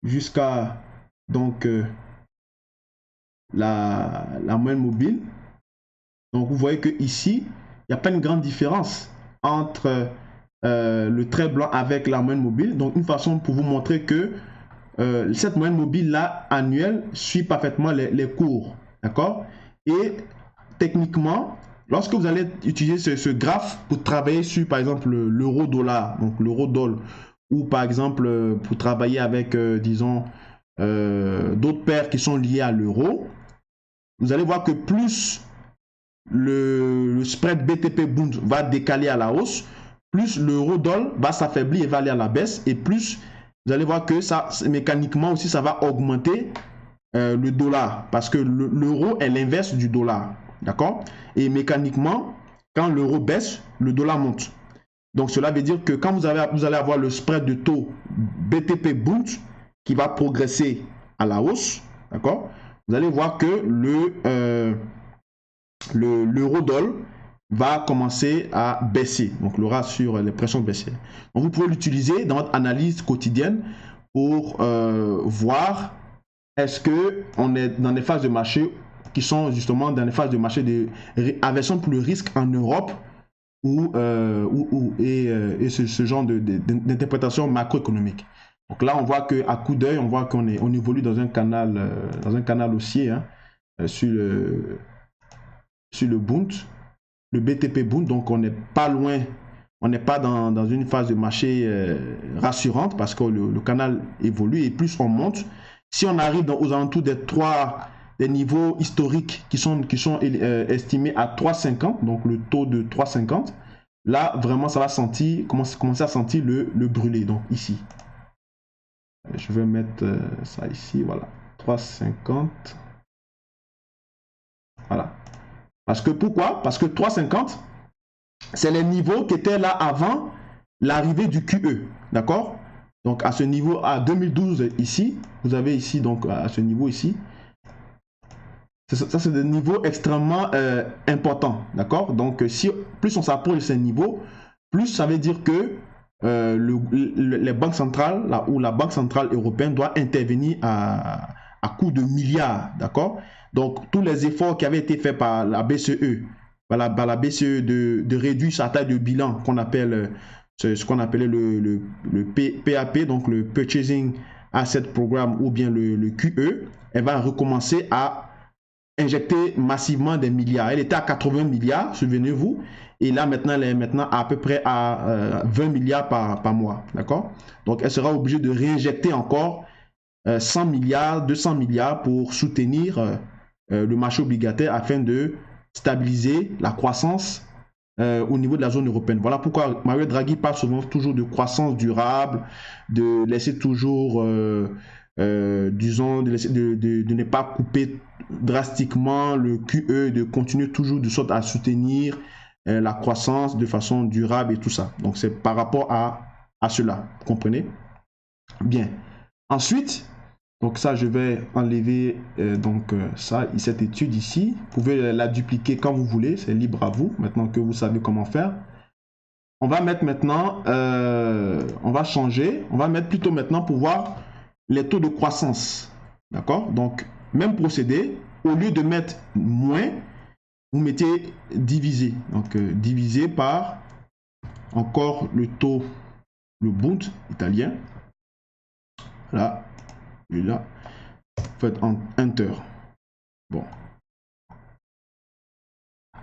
jusqu'à donc la moyenne mobile. Donc vous voyez que ici, il n'y a pas une grande différence entre le trait blanc avec la moyenne mobile. Donc une façon pour vous montrer que cette moyenne mobile là annuelle suit parfaitement les cours, d'accord. Et techniquement, lorsque vous allez utiliser ce graphe pour travailler sur par exemple l'euro-dollar, donc l'euro-dollar, ou par exemple pour travailler avec disons d'autres paires qui sont liées à l'euro, vous allez voir que plus le spread BTP-Bund va décaler à la hausse, plus l'euro-dollar va s'affaiblir et va aller à la baisse, et plus vous allez voir que ça, mécaniquement aussi, ça va augmenter le dollar, parce que l'euro est l'inverse du dollar, d'accord? Et mécaniquement, quand l'euro baisse, le dollar monte. Donc cela veut dire que quand vous allez avoir le spread de taux BTP-Bund qui va progresser à la hausse, d'accord? Vous allez voir que l'euro-dollar va commencer à baisser. Donc, l'aura sur les pressions baissières. Donc, vous pouvez l'utiliser dans votre analyse quotidienne pour voir est-ce qu'on est dans des phases de marché qui sont justement dans les phases de marché d'aversion pour le risque en Europe et ce genre d'interprétation macroéconomique. Donc là, on voit qu'à coup d'œil, on voit qu'on évolue dans un canal haussier, hein, sur le Bund, le BTP Bund, donc on n'est pas loin, on n'est pas dans une phase de marché rassurante parce que le canal évolue et plus on monte, si on arrive aux alentours des niveaux historiques qui sont estimés à 3,50, donc le taux de 3,50, là vraiment ça va commencer à sentir le brûler, donc ici. Je vais mettre ça ici, voilà, 3,50, voilà. Parce que pourquoi? Parce que 3,50, c'est les niveaux qui étaient là avant l'arrivée du QE. D'accord? Donc à ce niveau, à 2012 ici, vous avez ici, donc à ce niveau ici, ça c'est des niveaux extrêmement importants. D'accord? Donc si plus on s'approche de ces niveaux, plus ça veut dire que les banques centrales, là où la Banque centrale européenne doit intervenir à coût de milliards. D'accord? Donc, tous les efforts qui avaient été faits par la BCE, par la BCE de réduire sa taille de bilan, qu'on appelle ce qu'on appelait le PAP, donc le Purchasing Asset Programme ou bien le QE, elle va recommencer à injecter massivement des milliards. Elle était à 80 milliards, souvenez-vous, et là maintenant, elle est maintenant à peu près à 20 milliards par mois. D'accord? Donc, elle sera obligée de réinjecter encore 100 milliards, 200 milliards pour soutenir le marché obligataire afin de stabiliser la croissance au niveau de la zone européenne. Voilà pourquoi Mario Draghi parle souvent toujours de croissance durable, de laisser toujours, disons, de ne pas couper drastiquement le QE, de continuer toujours de sorte à soutenir la croissance de façon durable et tout ça. Donc c'est par rapport à cela, vous comprenez? Bien. Ensuite, Donc ça, je vais enlever cette étude ici. Vous pouvez la dupliquer quand vous voulez, c'est libre à vous, maintenant que vous savez comment faire. On va mettre maintenant, on va changer, on va mettre plutôt maintenant pour voir les taux de croissance. D'accord? Donc, même procédé, au lieu de mettre moins, vous mettez divisé. Donc, divisé par encore le taux, le Bund italien. Là, et là, faites Enter. Bon.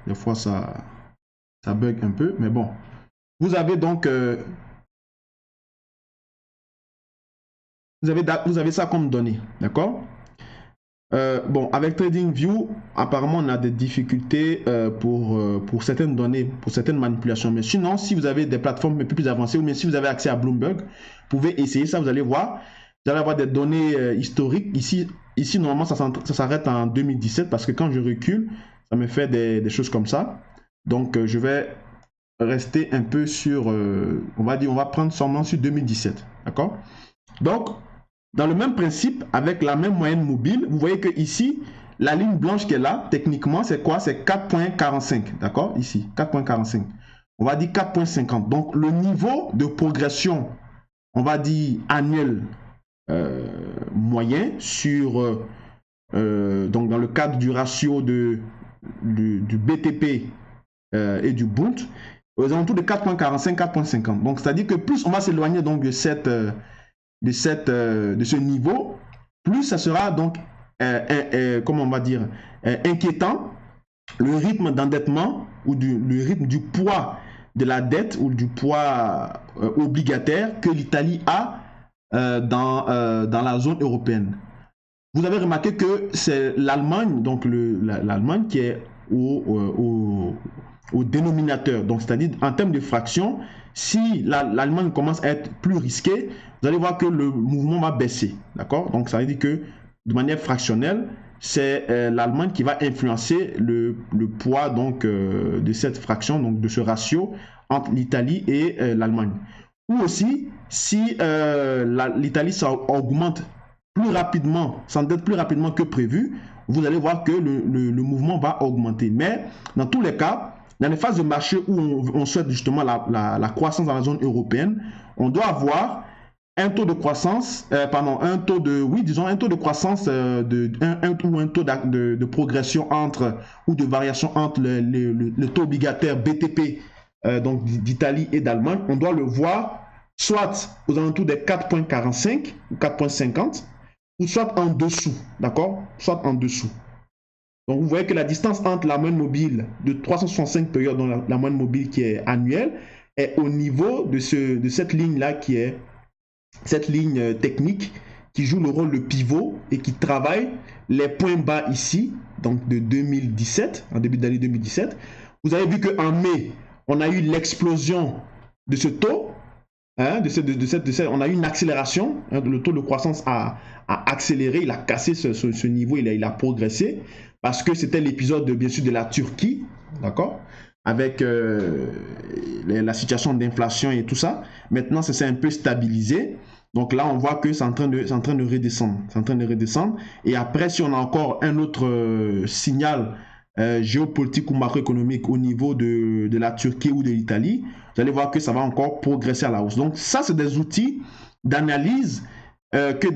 Des fois, ça bug un peu, mais bon. Vous avez donc vous avez ça comme données, d'accord? Bon, avec TradingView, apparemment, on a des difficultés pour certaines données, pour certaines manipulations. Mais sinon, si vous avez des plateformes un peu plus avancées, ou bien si vous avez accès à Bloomberg, vous pouvez essayer ça, vous allez voir. Vous allez avoir des données historiques. Ici, normalement, ça s'arrête en 2017 parce que quand je recule, ça me fait des choses comme ça. Donc, je vais rester un peu sur, on va prendre seulement sur 2017, d'accord? Donc, dans le même principe, avec la même moyenne mobile, vous voyez que ici, la ligne blanche qui est là, techniquement, c'est quoi? C'est 4.45, d'accord? Ici, 4.45. On va dire 4.50. Donc, le niveau de progression, on va dire annuel moyen sur, donc dans le cadre du ratio du BTP et du Bund, aux alentours de 4.45, 4.50. Donc, c'est-à-dire que plus on va s'éloigner donc de ce niveau, plus ça sera donc, comment on va dire, inquiétant, le rythme d'endettement ou le rythme du poids de la dette ou du poids obligataire que l'Italie a dans la zone européenne. Vous avez remarqué que c'est l'Allemagne, donc l'Allemagne qui est au dénominateur. Donc, c'est-à-dire, en termes de fraction, si l'Allemagne commence à être plus risquée, vous allez voir que le mouvement va baisser. D'accord? Donc, ça veut dire que de manière fractionnelle, c'est l'Allemagne qui va influencer le poids donc, de cette fraction, donc de ce ratio entre l'Italie et l'Allemagne. Ou aussi, si l'Italie augmente plus rapidement, s'endette plus rapidement que prévu, vous allez voir que le mouvement va augmenter. Mais dans tous les cas, dans les phases de marché où on souhaite justement la croissance dans la zone européenne, on doit avoir un taux de croissance, un taux de croissance un taux de progression ou de variation entre le taux obligataire BTP donc d'Italie et d'Allemagne. On doit le voir soit aux alentours des 4.45 ou 4.50, ou soit en dessous, d'accord? Soit en dessous. Donc, vous voyez que la distance entre la moyenne mobile de 365 périodes, donc la moyenne mobile qui est annuelle, est au niveau de cette ligne-là qui est cette ligne technique qui joue le rôle de pivot et qui travaille les points bas ici, donc de 2017, en début d'année 2017. Vous avez vu qu'en mai, on a eu l'explosion de ce taux. Hein, on a eu une accélération, hein, le taux de croissance a accéléré, il a cassé ce niveau, il a progressé, parce que c'était l'épisode bien sûr de la Turquie, d'accord, avec la situation d'inflation et tout ça. Maintenant, ça s'est un peu stabilisé. Donc là, on voit que c'est en train de redescendre. C'est en train de redescendre. Et après, si on a encore un autre signal géopolitique ou macroéconomique au niveau de la Turquie ou de l'Italie, vous allez voir que ça va encore progresser à la hausse. Donc ça, c'est des outils d'analyse que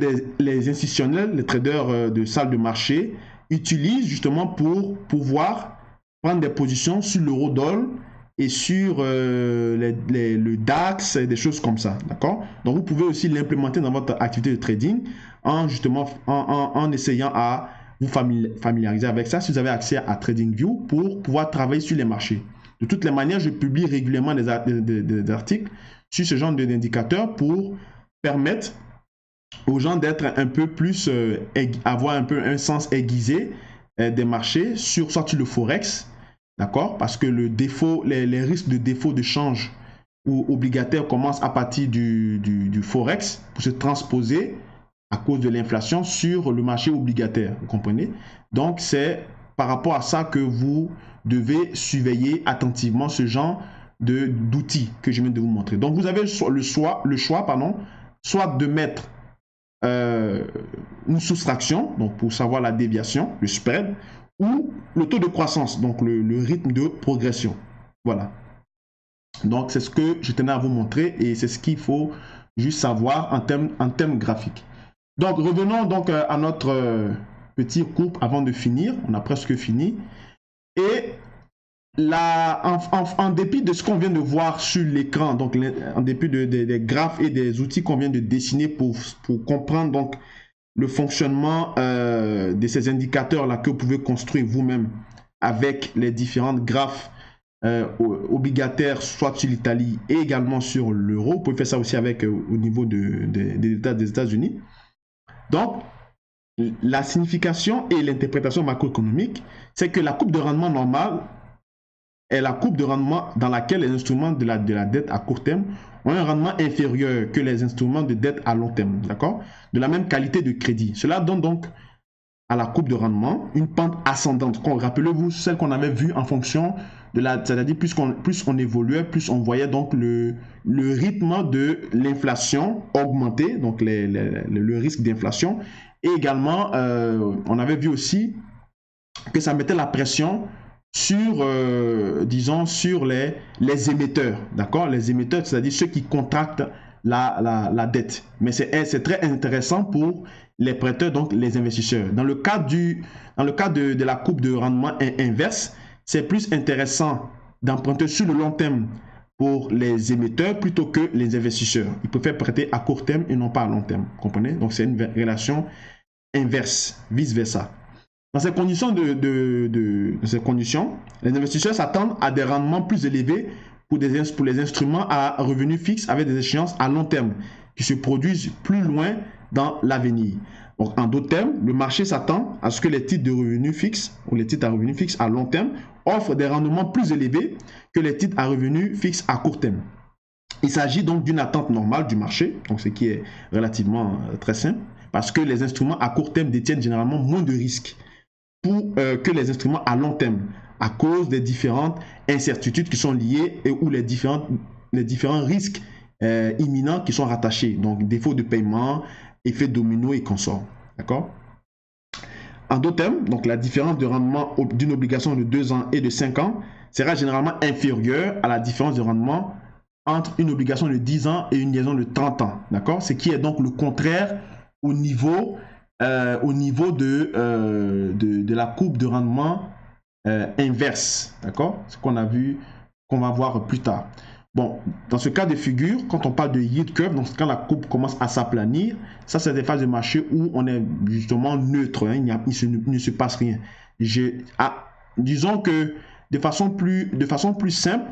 les institutionnels, les traders de salles de marché utilisent justement pour pouvoir prendre des positions sur l'eurodoll et sur le DAX et des choses comme ça, d'accord? Donc vous pouvez aussi l'implémenter dans votre activité de trading en essayant à vous familiariser avec ça si vous avez accès à TradingView pour pouvoir travailler sur les marchés. De toutes les manières, je publie régulièrement des articles sur ce genre d'indicateurs pour permettre aux gens d'être un peu plus, avoir un peu un sens aiguisé des marchés, soit sur le Forex, d'accord? Parce que les risques de défaut de change ou obligataire commencent à partir du Forex pour se transposer à cause de l'inflation sur le marché obligataire, vous comprenez? Donc, c'est par rapport à ça que vous devez surveiller attentivement ce genre d'outils que je viens de vous montrer. Donc, vous avez le choix, soit de mettre une soustraction, donc pour savoir la déviation, le spread, ou le taux de croissance, donc le rythme de progression. Voilà. Donc, c'est ce que je tenais à vous montrer et c'est ce qu'il faut juste savoir en termes graphiques. Donc, revenons donc à notre petit cours avant de finir. On a presque fini. Et là, en dépit de ce qu'on vient de voir sur l'écran, donc en dépit des graphes et des outils qu'on vient de dessiner pour comprendre donc le fonctionnement de ces indicateurs-là que vous pouvez construire vous-même avec les différentes graphes obligataires, soit sur l'Italie et également sur l'euro. Vous pouvez faire ça aussi avec au niveau des États-Unis. Donc, la signification et l'interprétation macroéconomique, c'est que la courbe de rendement normale est la courbe de rendement dans laquelle les instruments de la dette à court terme ont un rendement inférieur que les instruments de dette à long terme, d'accord? De la même qualité de crédit. Cela donne donc à la courbe de rendement une pente ascendante. Rappelez-vous celle qu'on avait vue en fonction de la... C'est-à-dire plus on évoluait, plus on voyait donc le rythme de l'inflation augmenter, donc le risque d'inflation. Et également, on avait vu aussi que ça mettait la pression sur, disons, sur les émetteurs, d'accord? Les émetteurs, c'est-à-dire ceux qui contractent la dette. Mais c'est très intéressant pour les prêteurs, donc les investisseurs. Dans le cas de la courbe de rendement inverse, c'est plus intéressant d'emprunter sur le long terme pour les émetteurs plutôt que les investisseurs. Ils préfèrent prêter à court terme et non pas à long terme. Vous comprenez? Donc, c'est une relation inverse, vice-versa. Dans ces conditions, les investisseurs s'attendent à des rendements plus élevés pour les instruments à revenus fixes avec des échéances à long terme qui se produisent plus loin dans l'avenir. Donc, en d'autres termes, le marché s'attend à ce que les titres de revenus fixes ou les titres à revenus fixes à long terme offrent des rendements plus élevés que les titres à revenus fixes à court terme. Il s'agit donc d'une attente normale du marché, donc ce qui est relativement très simple, parce que les instruments à court terme détiennent généralement moins de risques que les instruments à long terme à cause des différentes incertitudes qui sont liées ou les différents risques imminents qui sont rattachés. Donc, défaut de paiement, effet domino et consorts. D'accord? En d'autres termes, donc la différence de rendement d'une obligation de 2 ans et de 5 ans sera généralement inférieure à la différence de rendement entre une obligation de 10 ans et une liaison de 30 ans. D'accord? Ce qui est donc le contraire au niveau de la courbe de rendement inverse, d'accord? Ce qu'on a vu, qu'on va voir plus tard. Bon, dans ce cas de figure, quand on parle de yield curve, donc quand la courbe commence à s'aplanir, ça c'est des phases de marché où on est justement neutre, hein, il ne se passe rien. Disons que de façon plus simple,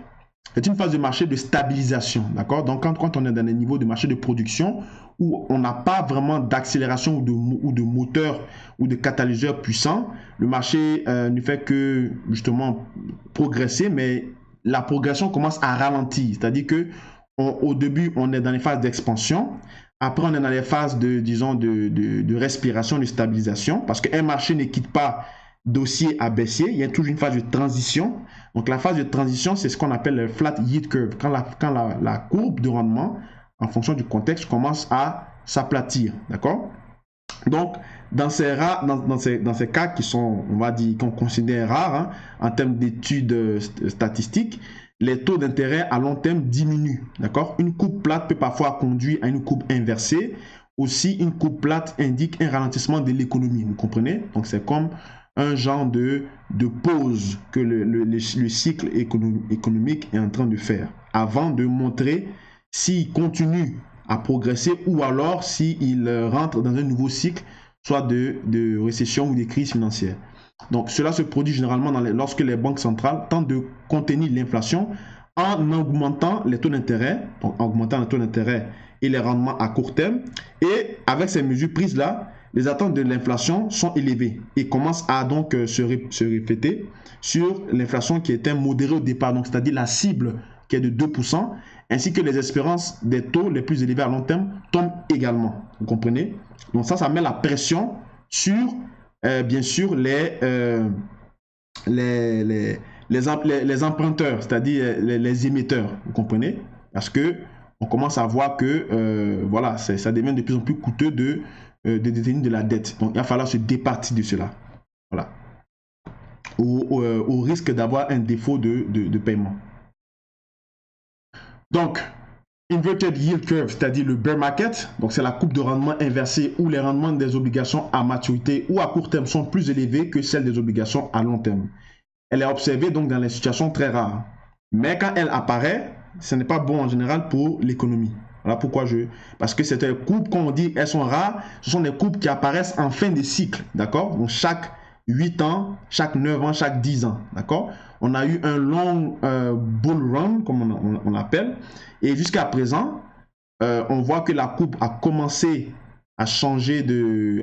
c'est une phase de marché de stabilisation, d'accord? Donc quand on est dans les niveaux de marché de production, où on n'a pas vraiment d'accélération ou de moteur ou de catalyseur puissant, le marché ne fait que justement progresser, mais la progression commence à ralentir. C'est-à-dire que au début, on est dans les phases d'expansion. Après, on est dans les phases de respiration, de stabilisation, parce qu'un marché ne quitte pas d'haussier à baissier. Il y a toujours une phase de transition. Donc, la phase de transition, c'est ce qu'on appelle le flat yield curve. Quand la courbe de rendement, en fonction du contexte, commence à s'aplatir. D'accord? Donc, dans ces cas qui sont, on va dire, qu'on considère rares, hein, en termes d'études statistiques, les taux d'intérêt à long terme diminuent. D'accord? Une courbe plate peut parfois conduire à une courbe inversée. Aussi, une courbe plate indique un ralentissement de l'économie. Vous comprenez? Donc, c'est comme un genre de pause que le cycle économique est en train de faire avant de montrer s'il continue à progresser ou alors s'il rentre dans un nouveau cycle, soit de récession ou de crise financière. Donc, cela se produit généralement lorsque les banques centrales tentent de contenir l'inflation en augmentant les taux d'intérêt, donc en augmentant les taux d'intérêt et les rendements à court terme. Et avec ces mesures prises-là, les attentes de l'inflation sont élevées et commencent à donc se répéter sur l'inflation qui était modérée au départ, donc c'est-à-dire la cible qui est de 2%, ainsi que les espérances des taux les plus élevés à long terme tombent également. Vous comprenez? Donc ça met la pression sur, bien sûr, les emprunteurs, c'est-à-dire les émetteurs. Vous comprenez? Parce que on commence à voir que voilà, ça devient de plus en plus coûteux de détenir de la dette. Donc, il va falloir se départir de cela. Voilà. Au risque d'avoir un défaut de paiement. Donc, inverted yield curve, c'est-à-dire le bear market, donc c'est la courbe de rendement inversée où les rendements des obligations à maturité ou à court terme sont plus élevés que celles des obligations à long terme. Elle est observée donc dans les situations très rares. Mais quand elle apparaît, ce n'est pas bon en général pour l'économie. Voilà pourquoi parce que c'est des courbes, comme on dit, elles sont rares. Ce sont des courbes qui apparaissent en fin de cycle, d'accord? Donc chaque 8 ans, chaque 9 ans, chaque 10 ans, d'accord? On a eu un long bull run, comme on l'appelle. Et jusqu'à présent, on voit que la courbe a commencé à changer,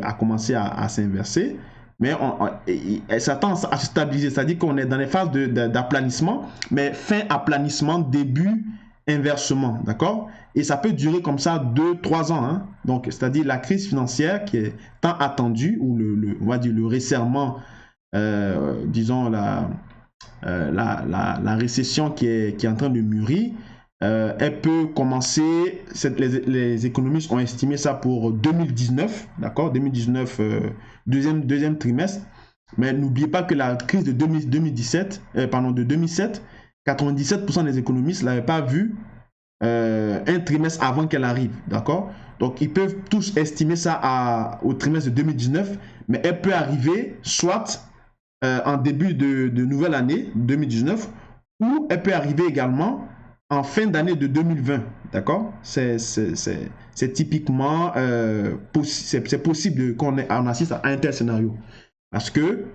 a commencé à s'inverser. Mais elle s'attend à se stabiliser, c'est-à-dire qu'on est dans les phases d'aplanissement, mais fin aplanissement, début inversement, d'accord? Et ça peut durer comme ça 2-3 ans, hein? Donc, c'est-à-dire la crise financière qui est tant attendue, ou on va dire le resserrement, disons la récession qui est en train de mûrir, elle peut commencer, les économistes ont estimé ça pour 2019, d'accord, 2019, deuxième trimestre, mais n'oubliez pas que la crise de 2007, 97% des économistes ne l'avaient pas vu un trimestre avant qu'elle arrive, d'accord. Donc ils peuvent tous estimer ça au trimestre de 2019, mais elle peut arriver soit en début de nouvelle année 2019, ou elle peut arriver également en fin d'année de 2020, d'accord? C'est typiquement c'est possible qu'on assiste à un tel scénario, parce que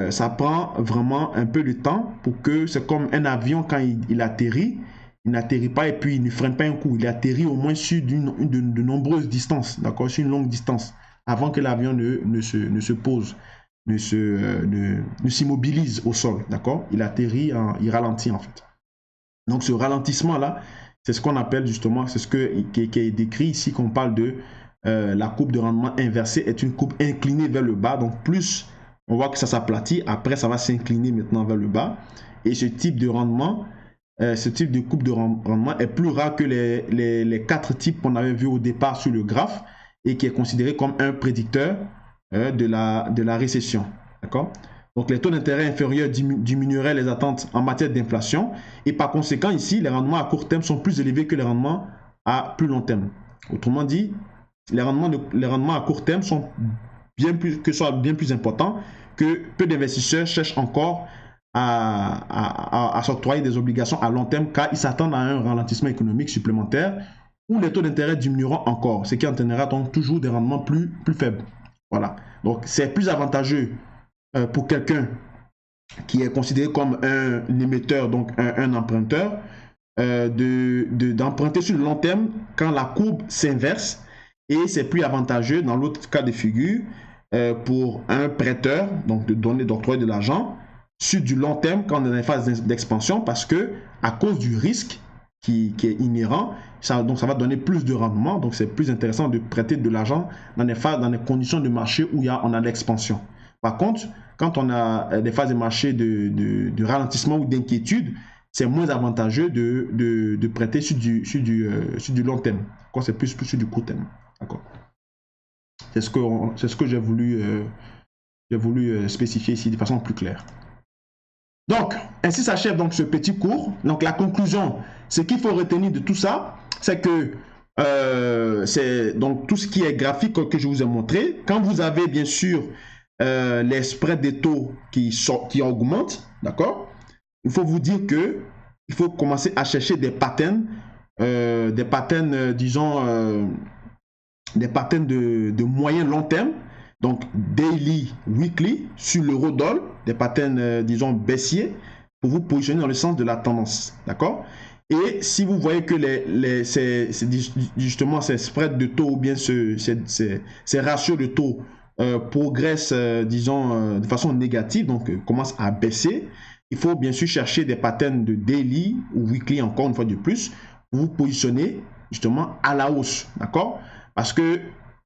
ça prend vraiment un peu de temps pour que, c'est comme un avion quand il atterrit, il n'atterrit pas et puis il ne freine pas un coup, il atterrit au moins sur de nombreuses distances, d'accord? Sur une longue distance, avant que l'avion ne se pose, ne s'immobilise au sol, d'accord? Il atterrit, il ralentit en fait. Donc ce ralentissement-là, c'est ce qu'on appelle justement, c'est ce qui est décrit ici, qu'on parle de la courbe de rendement inversée, est une courbe inclinée vers le bas. Donc plus on voit que ça s'aplatit, après ça va s'incliner maintenant vers le bas. Et ce type de rendement, ce type de courbe de rendement est plus rare que les 4 types qu'on avait vus au départ sur le graphe et qui est considéré comme un prédicteur de la récession. D'accord? Donc les taux d'intérêt inférieurs diminueraient les attentes en matière d'inflation et par conséquent ici, les rendements à court terme sont plus élevés que les rendements à plus long terme. Autrement dit, les rendements à court terme sont bien plus importants, que peu d'investisseurs cherchent encore à s'octroyer des obligations à long terme car ils s'attendent à un ralentissement économique supplémentaire où les taux d'intérêt diminueront encore, ce qui entraînera donc toujours des rendements plus faibles. Voilà. Donc c'est plus avantageux pour quelqu'un qui est considéré comme un émetteur, donc un emprunteur, d'emprunter sur le long terme quand la courbe s'inverse, et c'est plus avantageux dans l'autre cas de figure pour un prêteur, donc d'octroyer de l'argent sur du long terme quand on est dans une phase d'expansion, parce que à cause du risque qui est inhérent, donc ça va donner plus de rendement, donc c'est plus intéressant de prêter de l'argent dans les conditions de marché où on a l'expansion. Par contre, quand on a des phases de marché de ralentissement ou d'inquiétude, c'est moins avantageux de prêter sur du long terme. C'est plus sur du court terme. C'est ce que j'ai voulu spécifier ici de façon plus claire. Donc, ainsi s'achève donc ce petit cours. Donc, la conclusion, ce qu'il faut retenir de tout ça, c'est que c'est donc tout ce qui est graphique que je vous ai montré. Quand vous avez bien sûr les spreads des taux qui augmentent, d'accord, il faut vous dire que il faut commencer à chercher des patterns, disons, des patterns de moyen long terme, donc daily, weekly, sur l'euro-dollar, des patterns, disons, baissiers, pour vous positionner dans le sens de la tendance, d'accord. Et si vous voyez que justement ces spreads de taux ou bien ces ratios de taux progresse, disons, de façon négative, donc commence à baisser, il faut bien sûr chercher des patterns de daily ou weekly, encore une fois de plus, pour vous positionner justement à la hausse, d'accord? Parce que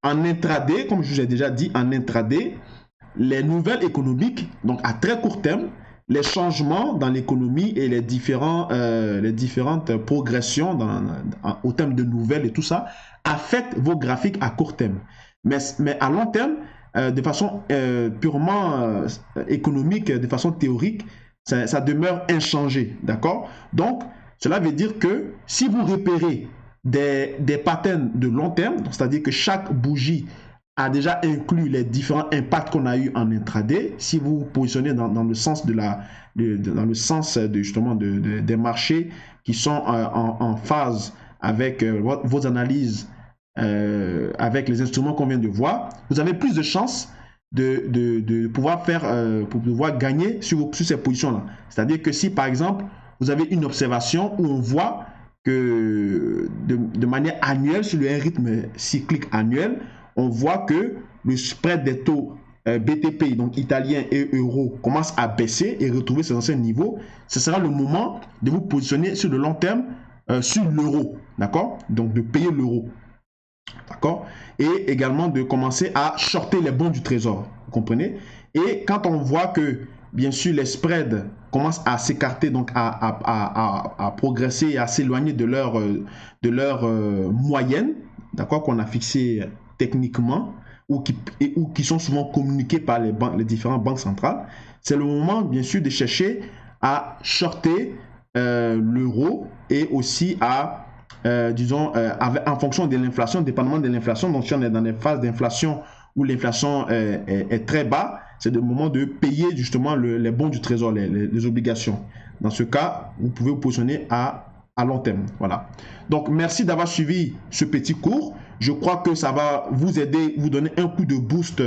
en intraday, comme je vous ai déjà dit, en intraday, les nouvelles économiques, donc à très court terme, les changements dans l'économie et les différentes progressions au terme de nouvelles et tout ça affectent vos graphiques à court terme. Mais à long terme, de façon purement économique, de façon théorique, ça demeure inchangé, d'accord? Donc, cela veut dire que si vous repérez des patterns de long terme, c'est-à-dire que chaque bougie a déjà inclus les différents impacts qu'on a eu en intraday. Si vous vous positionnez dans le sens justement des marchés qui sont en phase avec vos analyses, avec les instruments qu'on vient de voir, vous avez plus de chances de pouvoir pour pouvoir gagner sur ces positions-là. C'est-à-dire que si par exemple vous avez une observation où on voit que de manière annuelle, sur le rythme cyclique annuel, on voit que le spread des taux BTP, donc italien et euro, commence à baisser et retrouver ses anciens niveaux. Ce sera le moment de vous positionner sur le long terme sur l'euro, d'accord? Donc de payer l'euro, d'accord? Et également de commencer à shorter les bons du trésor, vous comprenez? Et quand on voit que, bien sûr, les spreads commencent à s'écarter, donc à progresser et à s'éloigner de leur moyenne, d'accord, qu'on a fixé techniquement ou qui sont souvent communiqués par les différentes banques centrales, c'est le moment, bien sûr, de chercher à shorter l'euro et aussi à, en fonction de l'inflation, dépendamment de l'inflation. Donc, si on est dans des phases d'inflation où l'inflation est très bas, c'est le moment de payer justement les bons du trésor, les obligations. Dans ce cas, vous pouvez vous positionner à long terme. Voilà. Donc, merci d'avoir suivi ce petit cours. Je crois que ça va vous aider, vous donner un coup de boost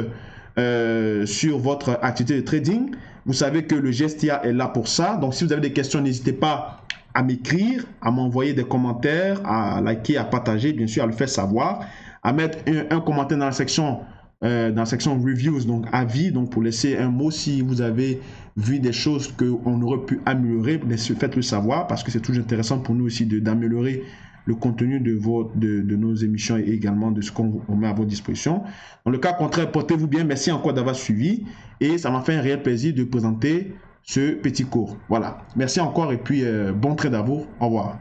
sur votre activité de trading. Vous savez que le GSTA est là pour ça. Donc, si vous avez des questions, n'hésitez pas à m'écrire, à m'envoyer des commentaires, à liker, à partager, bien sûr, à le faire savoir, à mettre un commentaire dans la section reviews, donc avis, donc pour laisser un mot si vous avez vu des choses qu'on aurait pu améliorer, faites-le savoir parce que c'est toujours intéressant pour nous aussi d'améliorer le contenu de nos émissions et également de ce qu'on met à votre disposition. Dans le cas contraire, portez-vous bien. Merci encore d'avoir suivi et ça m'a fait un réel plaisir de présenter ce petit cours. Voilà. Merci encore et puis bon trade à vous. Au revoir.